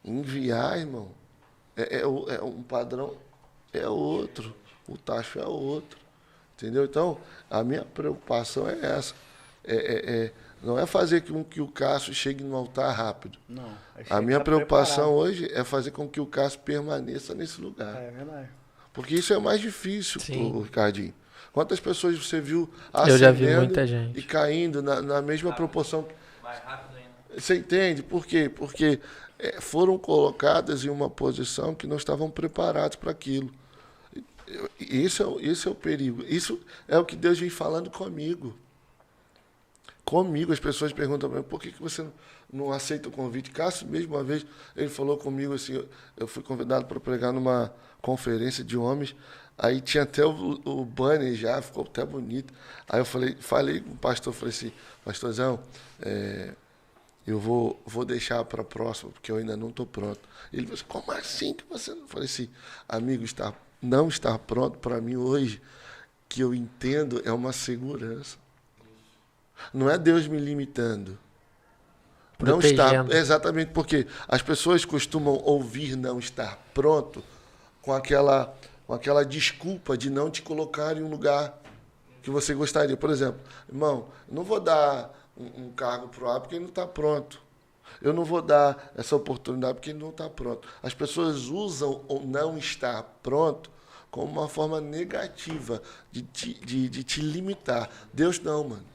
Enviar, irmão, é um padrão, é outro. O tacho é outro. Entendeu? Então, a minha preocupação é essa. Não é fazer com que o Cássio chegue no altar rápido. Não. A minha preocupação hoje é fazer com que o Cássio permaneça nesse lugar. É verdade. Porque isso é mais difícil, Sim. Ricardinho. Quantas pessoas você viu Eu já vi ascendendo muita gente. e caindo na mesma proporção? Mais rápido ainda. Você entende? Por quê? Porque foram colocadas em uma posição que não estavam preparados para aquilo. Isso é o perigo. Isso é o que Deus vem falando comigo. Comigo, as pessoas perguntam para mim, por que você não aceita o convite? Cássio, mesmo uma vez, ele falou comigo assim, eu fui convidado para pregar numa conferência de homens, aí tinha até o banner já, ficou até bonito. Aí eu falei com o pastor, falei assim, pastorzão, eu vou deixar para a próxima, porque eu ainda não estou pronto. Ele falou assim, como assim que você não? Eu falei assim, amigo, não estar pronto para mim hoje, que eu entendo, é uma segurança. Não é Deus me limitando. Não está, exatamente, porque as pessoas costumam ouvir não estar pronto com aquela desculpa de não te colocar em um lugar que você gostaria. Por exemplo, irmão, eu não vou dar um cargo para o A porque ele não está pronto. Eu não vou dar essa oportunidade porque ele não está pronto. As pessoas usam o não estar pronto como uma forma negativa de te limitar. Deus não, mano.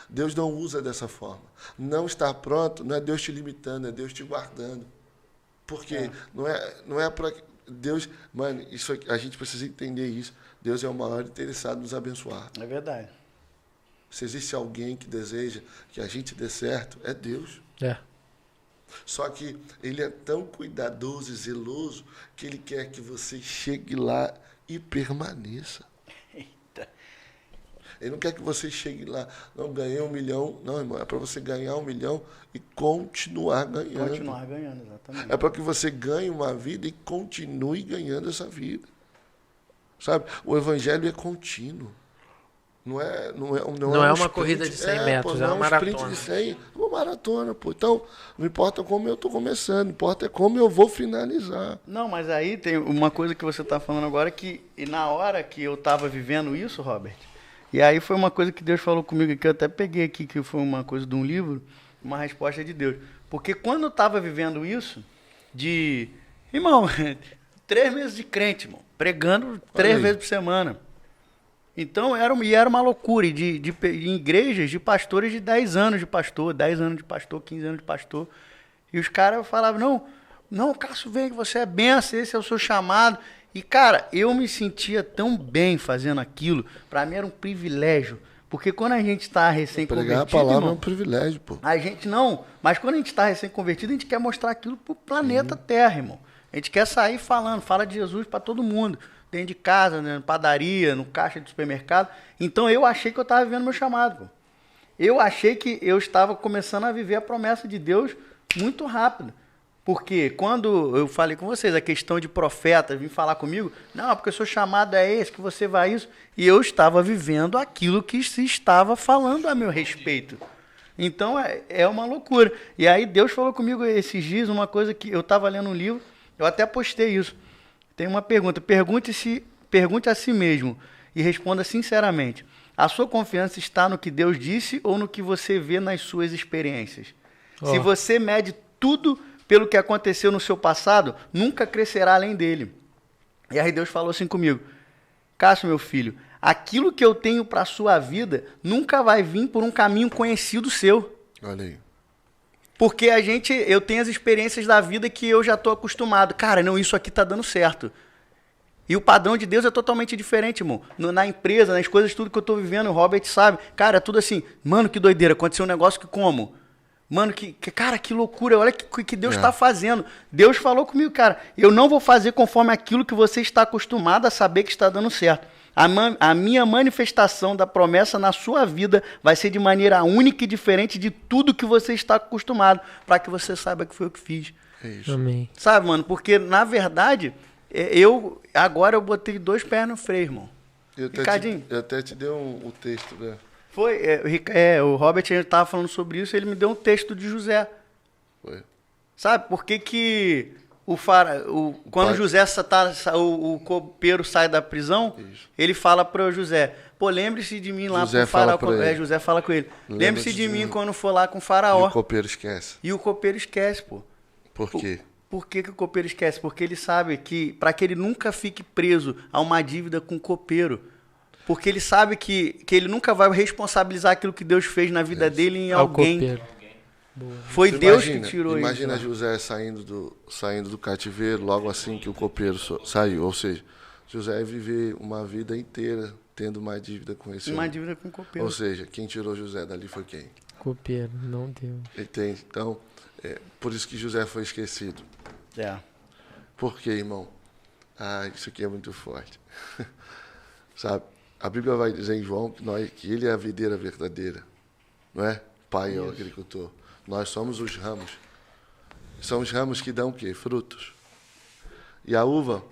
Deus não usa dessa forma. Não estar pronto não é Deus te limitando, é Deus te guardando. Porque não é para Deus, mano, isso aqui, a gente precisa entender isso. Deus é o maior interessado em nos abençoar. É verdade. Se existe alguém que deseja que a gente dê certo, é Deus. Só que ele é tão cuidadoso e zeloso que ele quer que você chegue lá e permaneça. Eita. Ele não quer que você chegue lá, não, ganhei 1 milhão. Não, irmão, é para você ganhar 1 milhão e continuar ganhando. Continuar ganhando, exatamente. É para que você ganhe uma vida e continue ganhando essa vida. Sabe? O evangelho é contínuo. Não é uma sprint. corrida de 100 metros, é não uma sprint maratona. de 100, é uma maratona, pô. Então, não importa como eu estou começando, importa como eu vou finalizar. Não, mas aí tem uma coisa que você está falando agora que, e na hora que eu estava vivendo isso, Robert, e aí foi uma coisa que Deus falou comigo, que eu até peguei aqui, que foi uma coisa de um livro, uma resposta de Deus. Porque quando eu estava vivendo isso, irmão, 3 meses de crente, irmão, pregando 3 vezes por semana. Então, era uma loucura. E de igrejas de pastores de 10 anos de pastor, 10 anos de pastor, 15 anos de pastor. E os caras falavam, não, Cássio, vem que você é benção, esse é o seu chamado. E, cara, eu me sentia tão bem fazendo aquilo. Para mim era um privilégio. Porque quando a gente está recém-convertido, Pregar a palavra irmão, é um privilégio, pô. a gente não, mas quando a gente está recém-convertido, a gente quer mostrar aquilo pro planeta Terra, irmão. A gente quer sair falando, fala de Jesus para todo mundo. Dentro de casa, né, na padaria, no caixa de supermercado. Então eu achei que eu estava vivendo meu chamado, pô. Eu achei que eu estava começando a viver a promessa de Deus muito rápido. Porque quando eu falei com vocês, a questão de profeta, vir falar comigo, não, porque o seu chamado é esse, que você vai isso. E eu estava vivendo aquilo que se estava falando a meu respeito. Então é uma loucura. E aí Deus falou comigo esses dias uma coisa que eu estava lendo um livro, eu até postei isso. Tem uma pergunta. Pergunte a si mesmo e responda sinceramente. A sua confiança está no que Deus disse ou no que você vê nas suas experiências? Oh. Se você mede tudo pelo que aconteceu no seu passado, nunca crescerá além dele. E aí Deus falou assim comigo: Cássio, meu filho, aquilo que eu tenho para a sua vida nunca vai vir por um caminho conhecido seu. Olha aí. Porque eu tenho as experiências da vida que eu já estou acostumado. Cara, não, isso aqui tá dando certo. E o padrão de Deus é totalmente diferente, irmão. Na empresa, nas coisas, tudo que eu estou vivendo, o Robert sabe. Cara, é tudo assim, mano, que doideira, aconteceu um negócio que como? Mano, cara, que loucura, olha que Deus está fazendo. Deus falou comigo, cara, eu não vou fazer conforme aquilo que você está acostumado a saber que está dando certo. A minha manifestação da promessa na sua vida vai ser de maneira única e diferente de tudo que você está acostumado, para que você saiba que foi eu que fiz. É isso. Amém. Sabe, mano? Porque, na verdade, agora eu botei 2 pés no freio, irmão. Eu até te dei um texto, né? Foi, o Robert estava falando sobre isso, ele me deu um texto de José. Foi. Sabe, por que quando José o copeiro sai da prisão, Isso. ele fala para José, pô, lembre-se de mim lá José com o faraó. fala pra ele. José fala com ele, lembre-se de mim mim. quando for lá com o E faraó. o copeiro esquece. E o copeiro esquece, pô. Por quê? Por que o copeiro esquece? Porque ele sabe que, para que ele nunca fique preso a uma dívida com o copeiro, porque ele sabe que ele nunca vai responsabilizar aquilo que Deus fez na vida dele em Ao alguém. copeiro. Foi Você Deus imagina, que tirou imagina isso. José saindo do cativeiro logo assim que o copeiro saiu. Ou seja, José ia viver uma vida inteira tendo uma dívida com esse Uma homem. dívida com o copeiro. Ou seja, quem tirou José dali foi quem? Copeiro, não deu. Entende? Então, por isso que José foi esquecido. É. Por quê, irmão? Isso aqui é muito forte. Sabe? A Bíblia vai dizer em João que ele é a videira verdadeira. Não é? Pai é o agricultor. Nós somos os ramos. São os ramos que dão o quê? Frutos. E a uva,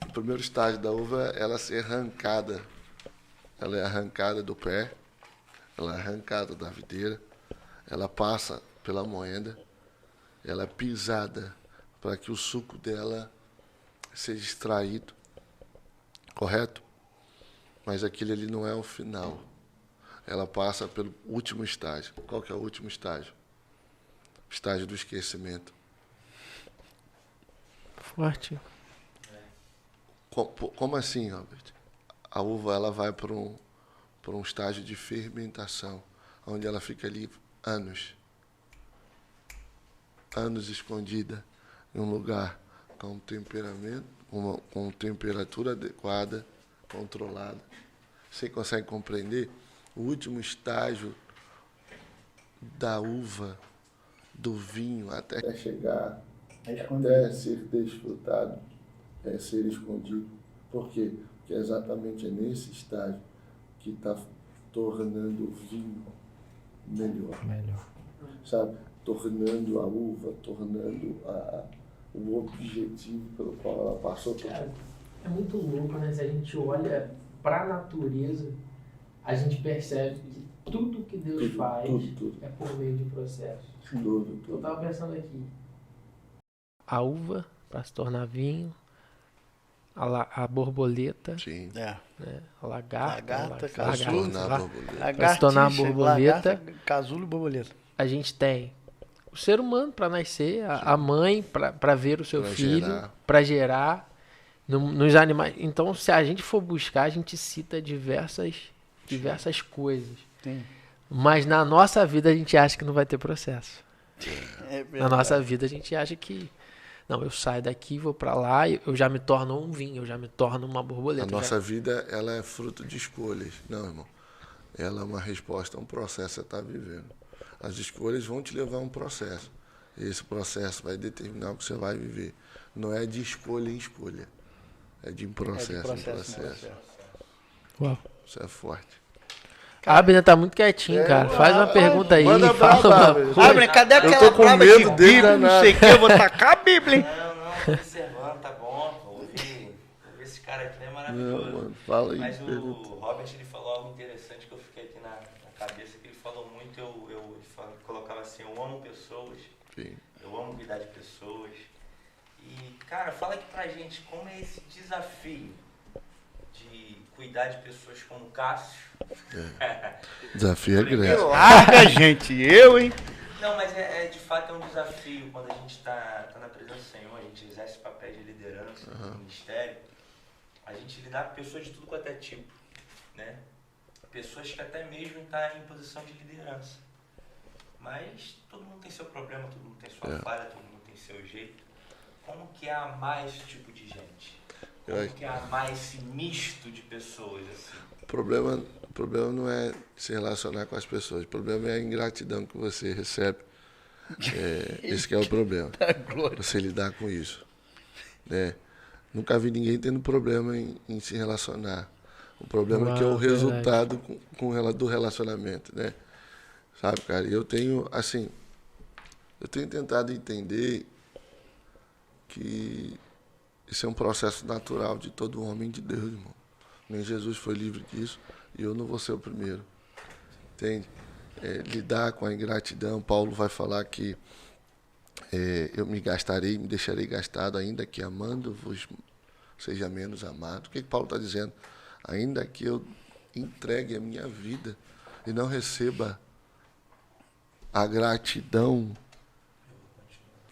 o primeiro estágio da uva é ela ser arrancada. Ela é arrancada do pé, ela é arrancada da videira, ela passa pela moenda, ela é pisada para que o suco dela seja extraído. Correto? Mas aquilo ali não é o final. Ela passa pelo último estágio. Qual que é o último estágio? O estágio do esquecimento. Forte. Como assim, Robert? A uva ela vai para um estágio de fermentação, onde ela fica ali anos escondida em um lugar com temperamento, com temperatura adequada, controlada. Você consegue compreender? O último estágio da uva do vinho até chegar, até ser desfrutado, ser escondido. Por quê? Porque exatamente é nesse estágio que está tornando o vinho melhor. Sabe? Tornando a uva, tornando o objetivo pelo qual ela passou por. É muito louco, né? Se a gente olha para a natureza, a gente percebe que tudo que Deus faz é por meio de processo. Tudo. Eu estava pensando aqui. A uva para se tornar vinho, a borboleta, Sim. É. né? A lagarta, Para se tornar borboleta. Pra se tornar borboleta. Lagarta, casulo e borboleta. A gente tem o ser humano para nascer, a mãe para ver o seu Pra filho, gerar. para gerar, nos animais. Então, se a gente for buscar, a gente cita diversas coisas. Sim. Mas na nossa vida a gente acha que não vai ter processo. É Na verdade. nossa vida a gente acha que não, eu saio daqui, vou para lá, eu já me torno um vinho, eu já me torno uma borboleta. A nossa vida, ela é fruto de escolhas. Não, irmão. Ela é uma resposta a um processo que você está vivendo. As escolhas vão te levar a um processo. E esse processo vai determinar o que você vai viver. Não é de escolha em escolha. É de processo em processo. Uau. Isso é forte. A Abner tá muito quietinho, cara. Faz uma pergunta aí. manda Fala braba, uma Abner. coisa. Abner, cadê aquela tô com prova medo de dele Bíblia, não danado. sei o que, eu vou tacar a Bíblia, hein? Não, tô observando, tá bom. Vou ouvir esse cara aqui, é maravilhoso. Não, mano, fala aí. Mas o pergunta. Robert, ele falou algo interessante que eu fiquei aqui na cabeça, que ele falou muito, eu colocava assim, eu amo pessoas, Sim. eu amo cuidar de pessoas. E, cara, fala aqui pra gente, como é esse desafio de cuidar de pessoas como o Cássio? Desafio é grande. Larga, gente, eu, hein? Não, mas de fato é um desafio quando a gente tá na presença do Senhor, a gente exerce papel de liderança no ministério, a gente lidar com pessoas de tudo quanto é tipo, né? Pessoas que até mesmo estão em posição de liderança. Mas todo mundo tem seu problema, todo mundo tem sua falha, todo mundo tem seu jeito. Como que é amar esse tipo de gente? Como que é amar esse misto de pessoas, assim? O problema não é se relacionar com as pessoas. O problema é a ingratidão que você recebe. Esse que é o problema. Você lidar com isso. Né? Nunca vi ninguém tendo problema em se relacionar. O problema é que é o resultado do relacionamento, né? Sabe, cara? E eu tenho tentado entender que isso é um processo natural de todo homem de Deus, irmão. Nem Jesus foi livre disso e eu não vou ser o primeiro. Entende? Lidar com a ingratidão, Paulo vai falar que eu me deixarei gastado, ainda que amando-vos seja menos amado. O que Paulo está dizendo? Ainda que eu entregue a minha vida e não receba a gratidão,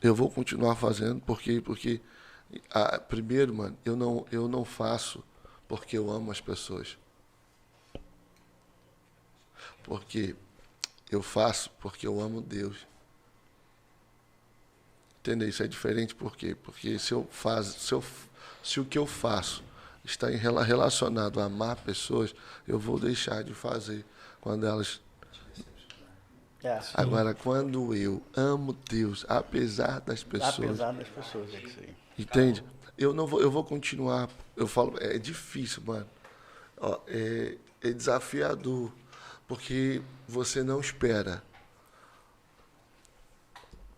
eu vou continuar fazendo, porque primeiro, mano, eu não faço porque eu amo as pessoas. Porque eu faço porque eu amo Deus. Entendeu? Isso é diferente por quê? Porque se o que eu faço está relacionado a amar pessoas, eu vou deixar de fazer quando elas... Agora, quando eu amo Deus, apesar das pessoas... Apesar das pessoas, é isso aí. Entende? Eu vou continuar. Eu falo, é difícil, mano. Ó, é desafiador, porque você não espera.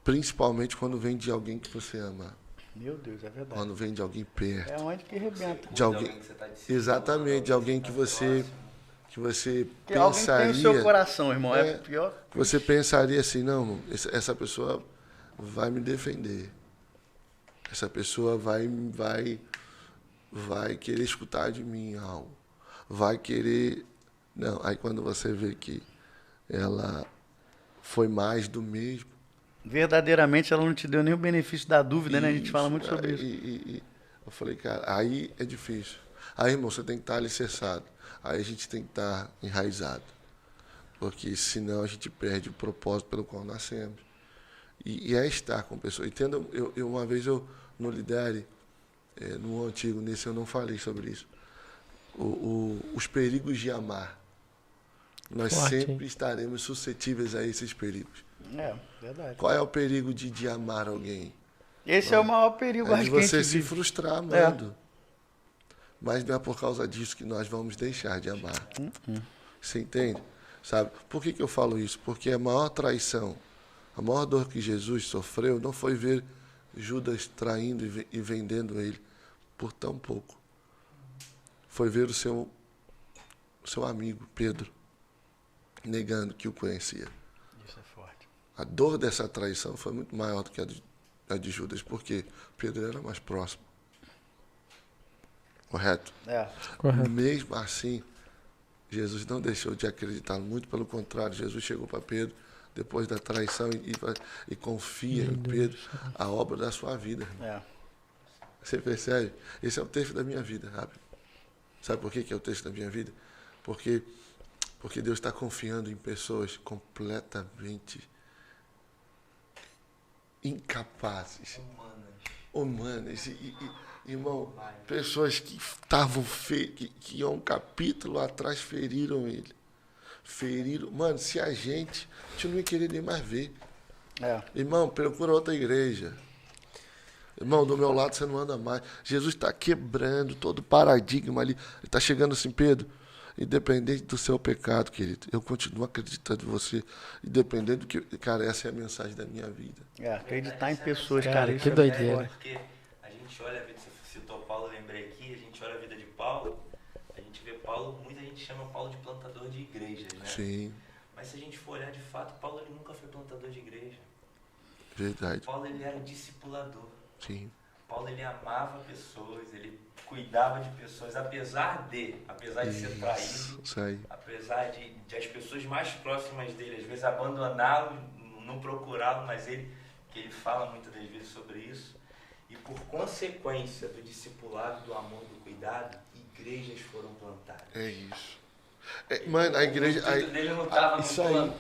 Principalmente quando vem de alguém que você ama. Meu Deus, é verdade. Quando vem de alguém perto. É onde que arrebenta. De alguém, exatamente, de alguém que você Que alguém pensaria... tem o seu coração, irmão. É pior. Você pensaria assim, não, essa pessoa vai me defender. Essa pessoa vai querer escutar de mim algo. Vai querer... Não, aí quando você vê que ela foi mais do mesmo... Verdadeiramente ela não te deu nem o benefício da dúvida, né? A gente fala muito sobre isso. E eu falei, cara, aí é difícil. Aí, irmão, você tem que estar alicerçado. Aí a gente tem que estar enraizado. Porque senão a gente perde o propósito pelo qual nascemos. E é estar com pessoas. Entenda, uma vez eu no Lidere, no antigo, nesse eu não falei sobre isso. Os perigos de amar. Nós sempre estaremos suscetíveis a esses perigos. Verdade. Qual é o perigo de amar alguém? Esse é o maior perigo, É acho de que a você gente se vive. frustrar amando. Mas não é por causa disso que nós vamos deixar de amar. Você entende? Sabe? Por que eu falo isso? Porque a maior traição, a maior dor que Jesus sofreu não foi ver Judas traindo e vendendo ele por tão pouco. Foi ver o seu amigo, Pedro, negando que o conhecia. Isso é forte. A dor dessa traição foi muito maior do que a de Judas, porque Pedro era mais próximo. Correto? Correto. Mesmo assim, Jesus não deixou de acreditar, muito pelo contrário, Jesus chegou para Pedro, depois da traição, e confia em Pedro a obra da sua vida. Você percebe? Esse é o texto da minha vida, sabe? Sabe por que é o texto da minha vida? Porque Deus está confiando em pessoas completamente incapazes, humanas. Irmão, pessoas que estavam que há um capítulo atrás feriram ele. Mano, se a gente não ia querer nem mais ver. Irmão, procura outra igreja. Irmão, do meu lado você não anda mais. Jesus está quebrando todo o paradigma ali. Ele está chegando assim, Pedro, independente do seu pecado, querido, eu continuo acreditando em você. Independente do que... Cara, essa é a mensagem da minha vida. Acreditar em pessoas, Cara, isso que é doideira. forte. Porque a gente olha a vida, você citou Paulo, eu lembrei aqui, a gente olha a vida de Paulo, a gente vê Paulo, muita gente chama Paulo de plantador de igrejas, né? Sim, Mas se a gente for olhar de fato, Paulo ele nunca foi plantador de igreja. verdade. Paulo ele era discipulador. Sim, Paulo ele amava pessoas, ele cuidava de pessoas, apesar de ser traído, isso aí. apesar de as pessoas mais próximas dele às vezes abandoná-lo, não procurá-lo, mas ele fala muitas das vezes sobre isso. E por consequência do discipulado, do amor, do cuidado, igrejas foram plantadas. É isso. Mano, a igreja... O intuito dele não estava isso aí, mano,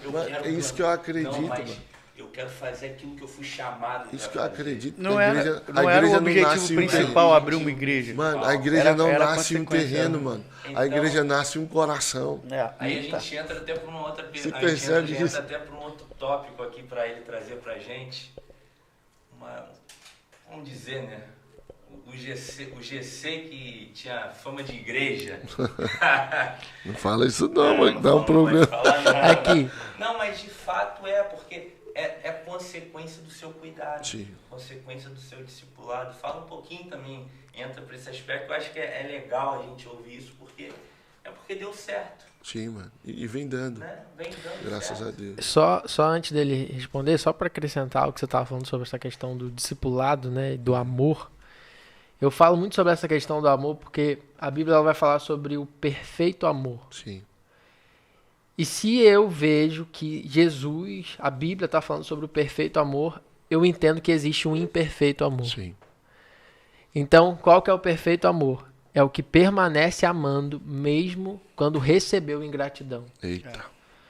é isso que eu acredito, não, mas mano. eu quero fazer aquilo que eu fui chamado. Isso que pra eu fazer. acredito. Não a era, igreja, não a era o igreja objetivo nasce principal abrir uma igreja. Mano, a igreja Era- não era nasce um consequência, terreno, né? mano. Então- A igreja nasce um coração. Aí a Eita. gente entra até para uma outra Você a percebe gente isso? entra até para um outro tópico aqui para ele trazer para a gente. Vamos dizer, né? O GC que tinha fama de igreja. Não fala isso não, mano, dá um Não problema. pode falar nada. Aqui. Não, mas de fato porque é consequência do seu cuidado, Sim. consequência do seu discipulado. Fala um pouquinho também, entra para esse aspecto. Eu acho que é legal a gente ouvir isso, porque deu certo, Sim, mano. E vem dando. né? Vem dando Graças certo. a Deus. Só antes dele responder, só para acrescentar o que você estava falando sobre essa questão do discipulado, né, do amor. Eu falo muito sobre essa questão do amor porque a Bíblia ela vai falar sobre o perfeito amor. Sim. E se eu vejo que Jesus, a Bíblia está falando sobre o perfeito amor, eu entendo que existe um imperfeito amor. Sim. Então, qual que é o perfeito amor? É o que permanece amando mesmo quando recebeu ingratidão. Eita.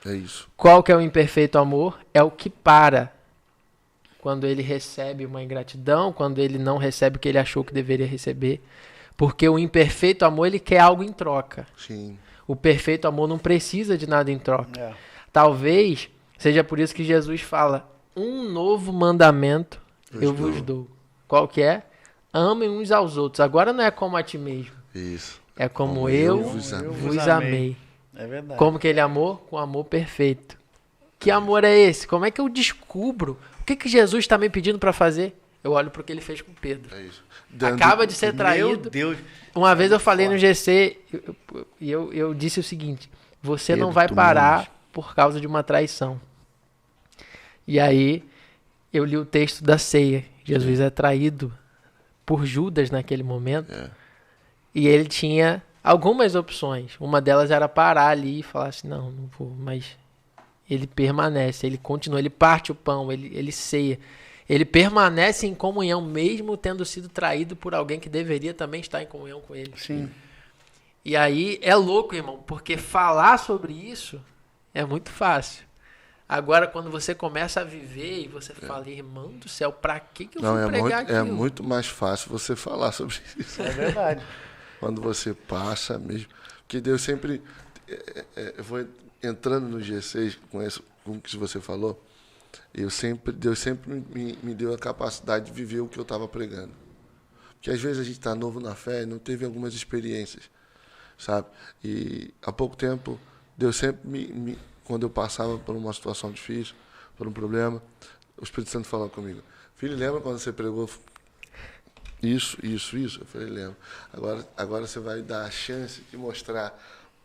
É isso. Qual que é o imperfeito amor? É o que para quando ele recebe uma ingratidão, quando ele não recebe o que ele achou que deveria receber. Porque o imperfeito amor, ele quer algo em troca. Sim. O perfeito amor não precisa de nada em troca. Talvez seja por isso que Jesus fala, um novo mandamento eu vos dou. Qual que é? Amem uns aos outros. Agora não é como a ti mesmo. Isso. É como eu vos amei. vos amei. É verdade. Como que ele amou? Com amor perfeito. Que amor é esse? Como é que eu descubro? O que Jesus está me pedindo para fazer? Eu olho para o que ele fez com Pedro. É isso. Acaba de ser Meu traído. Deus. Uma vez eu falei no GC e eu disse o seguinte: você não Pedro, vai tu parar manjas. por causa de uma traição. E aí eu li o texto da ceia. Jesus é traído por Judas naquele momento. É. E ele tinha algumas opções. Uma delas era parar ali e falar assim, não vou. Mas ele permanece, ele continua, ele parte o pão, ele ceia. Ele permanece em comunhão, mesmo tendo sido traído por alguém que deveria também estar em comunhão com ele. Sim. E aí é louco, irmão, porque falar sobre isso é muito fácil. Agora, quando você começa a viver e você fala, irmão do céu, pra que eu Não, fui pregar é aquilo? muito mais fácil você falar sobre isso. É verdade. Quando você passa mesmo. Porque Deus sempre... eu vou entrando no G6 com o que você falou. Deus sempre me deu a capacidade de viver o que eu estava pregando. Porque às vezes a gente está novo na fé e não teve algumas experiências, sabe? E há pouco tempo, Deus sempre quando eu passava por uma situação difícil, por um problema, o Espírito Santo falou comigo: filho, lembra quando você pregou isso? Eu falei: lembro. Agora você vai dar a chance de mostrar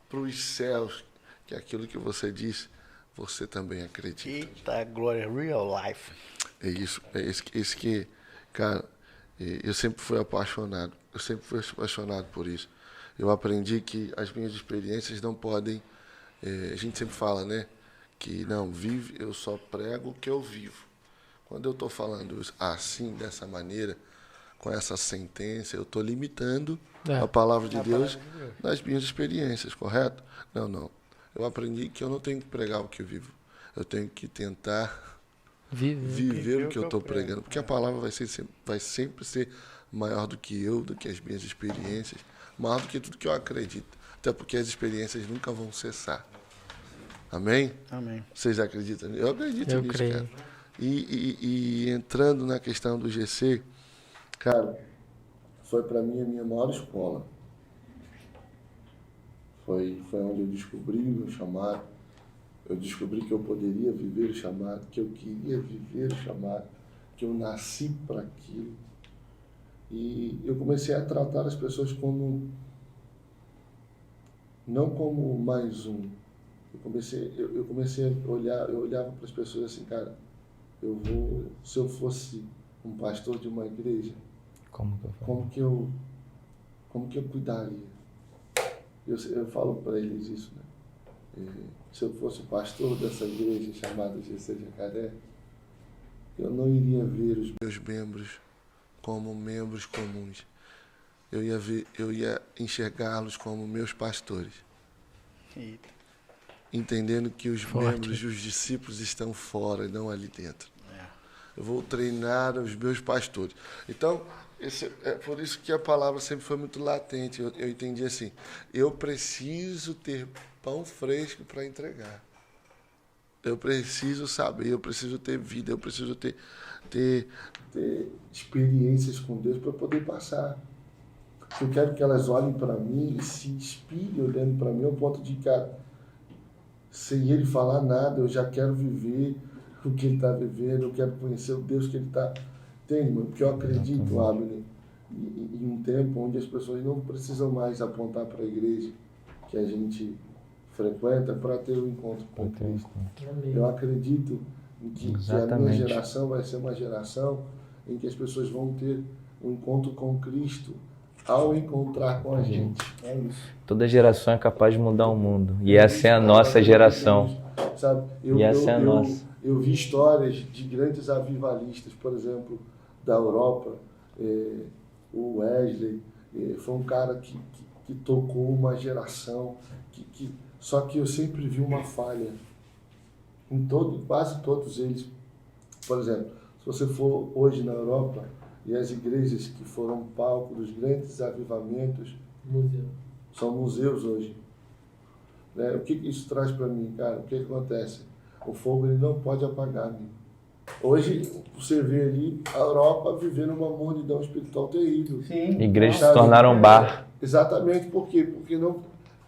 para os céus que aquilo que você disse, você também acredita. Eita, glória, real life. É isso que, cara, eu sempre fui apaixonado. Eu sempre fui apaixonado por isso. Eu aprendi que as minhas experiências não podem... a gente sempre fala, né? Que não, eu só prego o que eu vivo. Quando eu estou falando assim, dessa maneira, com essa sentença, eu estou limitando a palavra de Deus nas minhas experiências, correto? Não. Eu aprendi que eu não tenho que pregar o que eu vivo. Eu tenho que tentar viver o que eu estou pregando. Porque a palavra vai sempre ser maior do que eu, do que as minhas experiências, maior do que tudo que eu acredito. Até porque as experiências nunca vão cessar. Amém? Amém. Vocês acreditam? Eu acredito Eu nisso, creio. cara. E entrando na questão do GC, cara, foi para mim a minha maior escola. Foi onde eu descobri o meu chamado. Eu descobri que eu poderia viver o chamado, que eu queria viver o chamado, que eu nasci para aquilo. E eu comecei a tratar as pessoas não como mais um. Eu comecei a olhar, eu olhava para as pessoas assim, cara, se eu fosse um pastor de uma igreja, como que eu cuidaria? Eu falo para eles isso, né? Se eu fosse pastor dessa igreja chamada GC Jacaré, eu não iria ver os meus membros como membros comuns. Eu ia enxergá-los como meus pastores. Eita. Entendendo que os membros e os discípulos estão fora e não ali dentro. Eu vou treinar os meus pastores. Então, é por isso que a palavra sempre foi muito latente. Eu entendi assim, eu preciso ter pão fresco para entregar. Eu preciso saber, eu preciso ter vida, eu preciso ter experiências com Deus para poder passar. Eu quero que elas olhem para mim e se inspirem olhando para mim ao ponto de, cara, sem ele falar nada, eu já quero viver o que ele está vivendo, eu quero conhecer o Deus que ele está... Entende, mano? Porque eu acredito, Abner, em um tempo onde as pessoas não precisam mais apontar para a igreja que a gente frequenta para ter um encontro com Cristo. Eu acredito que a minha geração vai ser uma geração em que as pessoas vão ter um encontro com Cristo ao encontrar com a gente. É isso. Toda geração é capaz de mudar o mundo. E essa é a nossa geração. Sabe? Eu vi histórias de grandes avivalistas, por exemplo, da Europa. O Wesley foi um cara que tocou uma geração. Só que eu sempre vi uma falha em quase todos eles. Por exemplo, se você for hoje na Europa, e as igrejas que foram palco dos grandes avivamentos são museus hoje. Né? O que isso traz para mim, cara? O que acontece? O fogo ele não pode apagar, amigo. Hoje, você vê ali a Europa vivendo uma mornidão espiritual terrível. Sim. Igrejas se tornaram um bar. Exatamente, por quê? Porque não...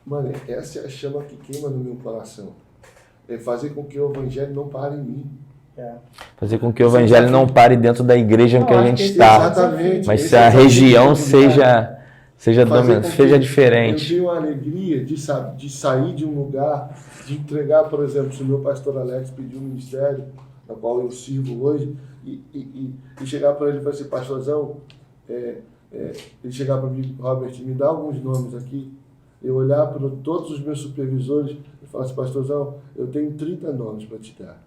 Mano, essa é a chama que queima no meu coração. É fazer com que o evangelho não pare em mim. Fazer com que o evangelho não pare dentro da igreja em que a gente está. Exatamente. Mas se a região seja dominante, seja diferente. Eu tenho a alegria de sair de um lugar, de entregar, por exemplo, se o meu pastor Alex pediu um ministério, na qual eu sirvo hoje, e chegar para ele e falar assim, pastorzão, ele chegar para mim, Robert, me dá alguns nomes aqui, eu olhar para todos os meus supervisores e falar assim, pastorzão, eu tenho 30 nomes para te dar.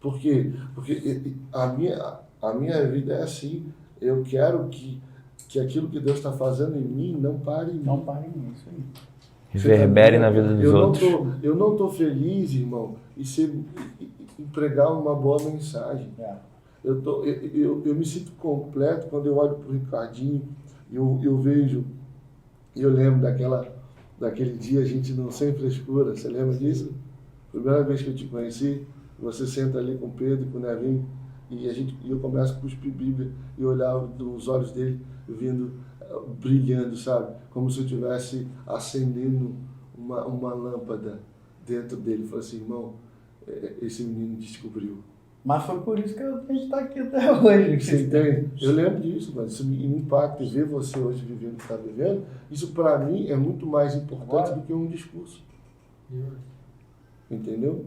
Por quê? Porque a minha vida é assim. Eu quero que aquilo que Deus está fazendo em mim não pare em mim. Não pare em mim, isso aí. Reverbere na vida dos outros. Eu não estou feliz, irmão, em pregar uma boa mensagem. Eu me sinto completo quando eu olho para o Ricardinho e eu vejo, e eu lembro daquele dia, a gente não sem frescura. Você lembra disso? Primeira vez que eu te conheci, Você senta ali com o Pedro, com o Nevinho, e eu começo a cuspir Bíblia e olhar nos olhos dele, vindo, brilhando, sabe? Como se eu estivesse acendendo uma lâmpada dentro dele. Eu falei assim, irmão, esse menino descobriu. Mas foi por isso que a gente está aqui até hoje. Você entende? Eu lembro disso, mas isso me impacta. Ver você hoje vivendo o que está vivendo, isso para mim é muito mais importante do que um discurso. Entendeu?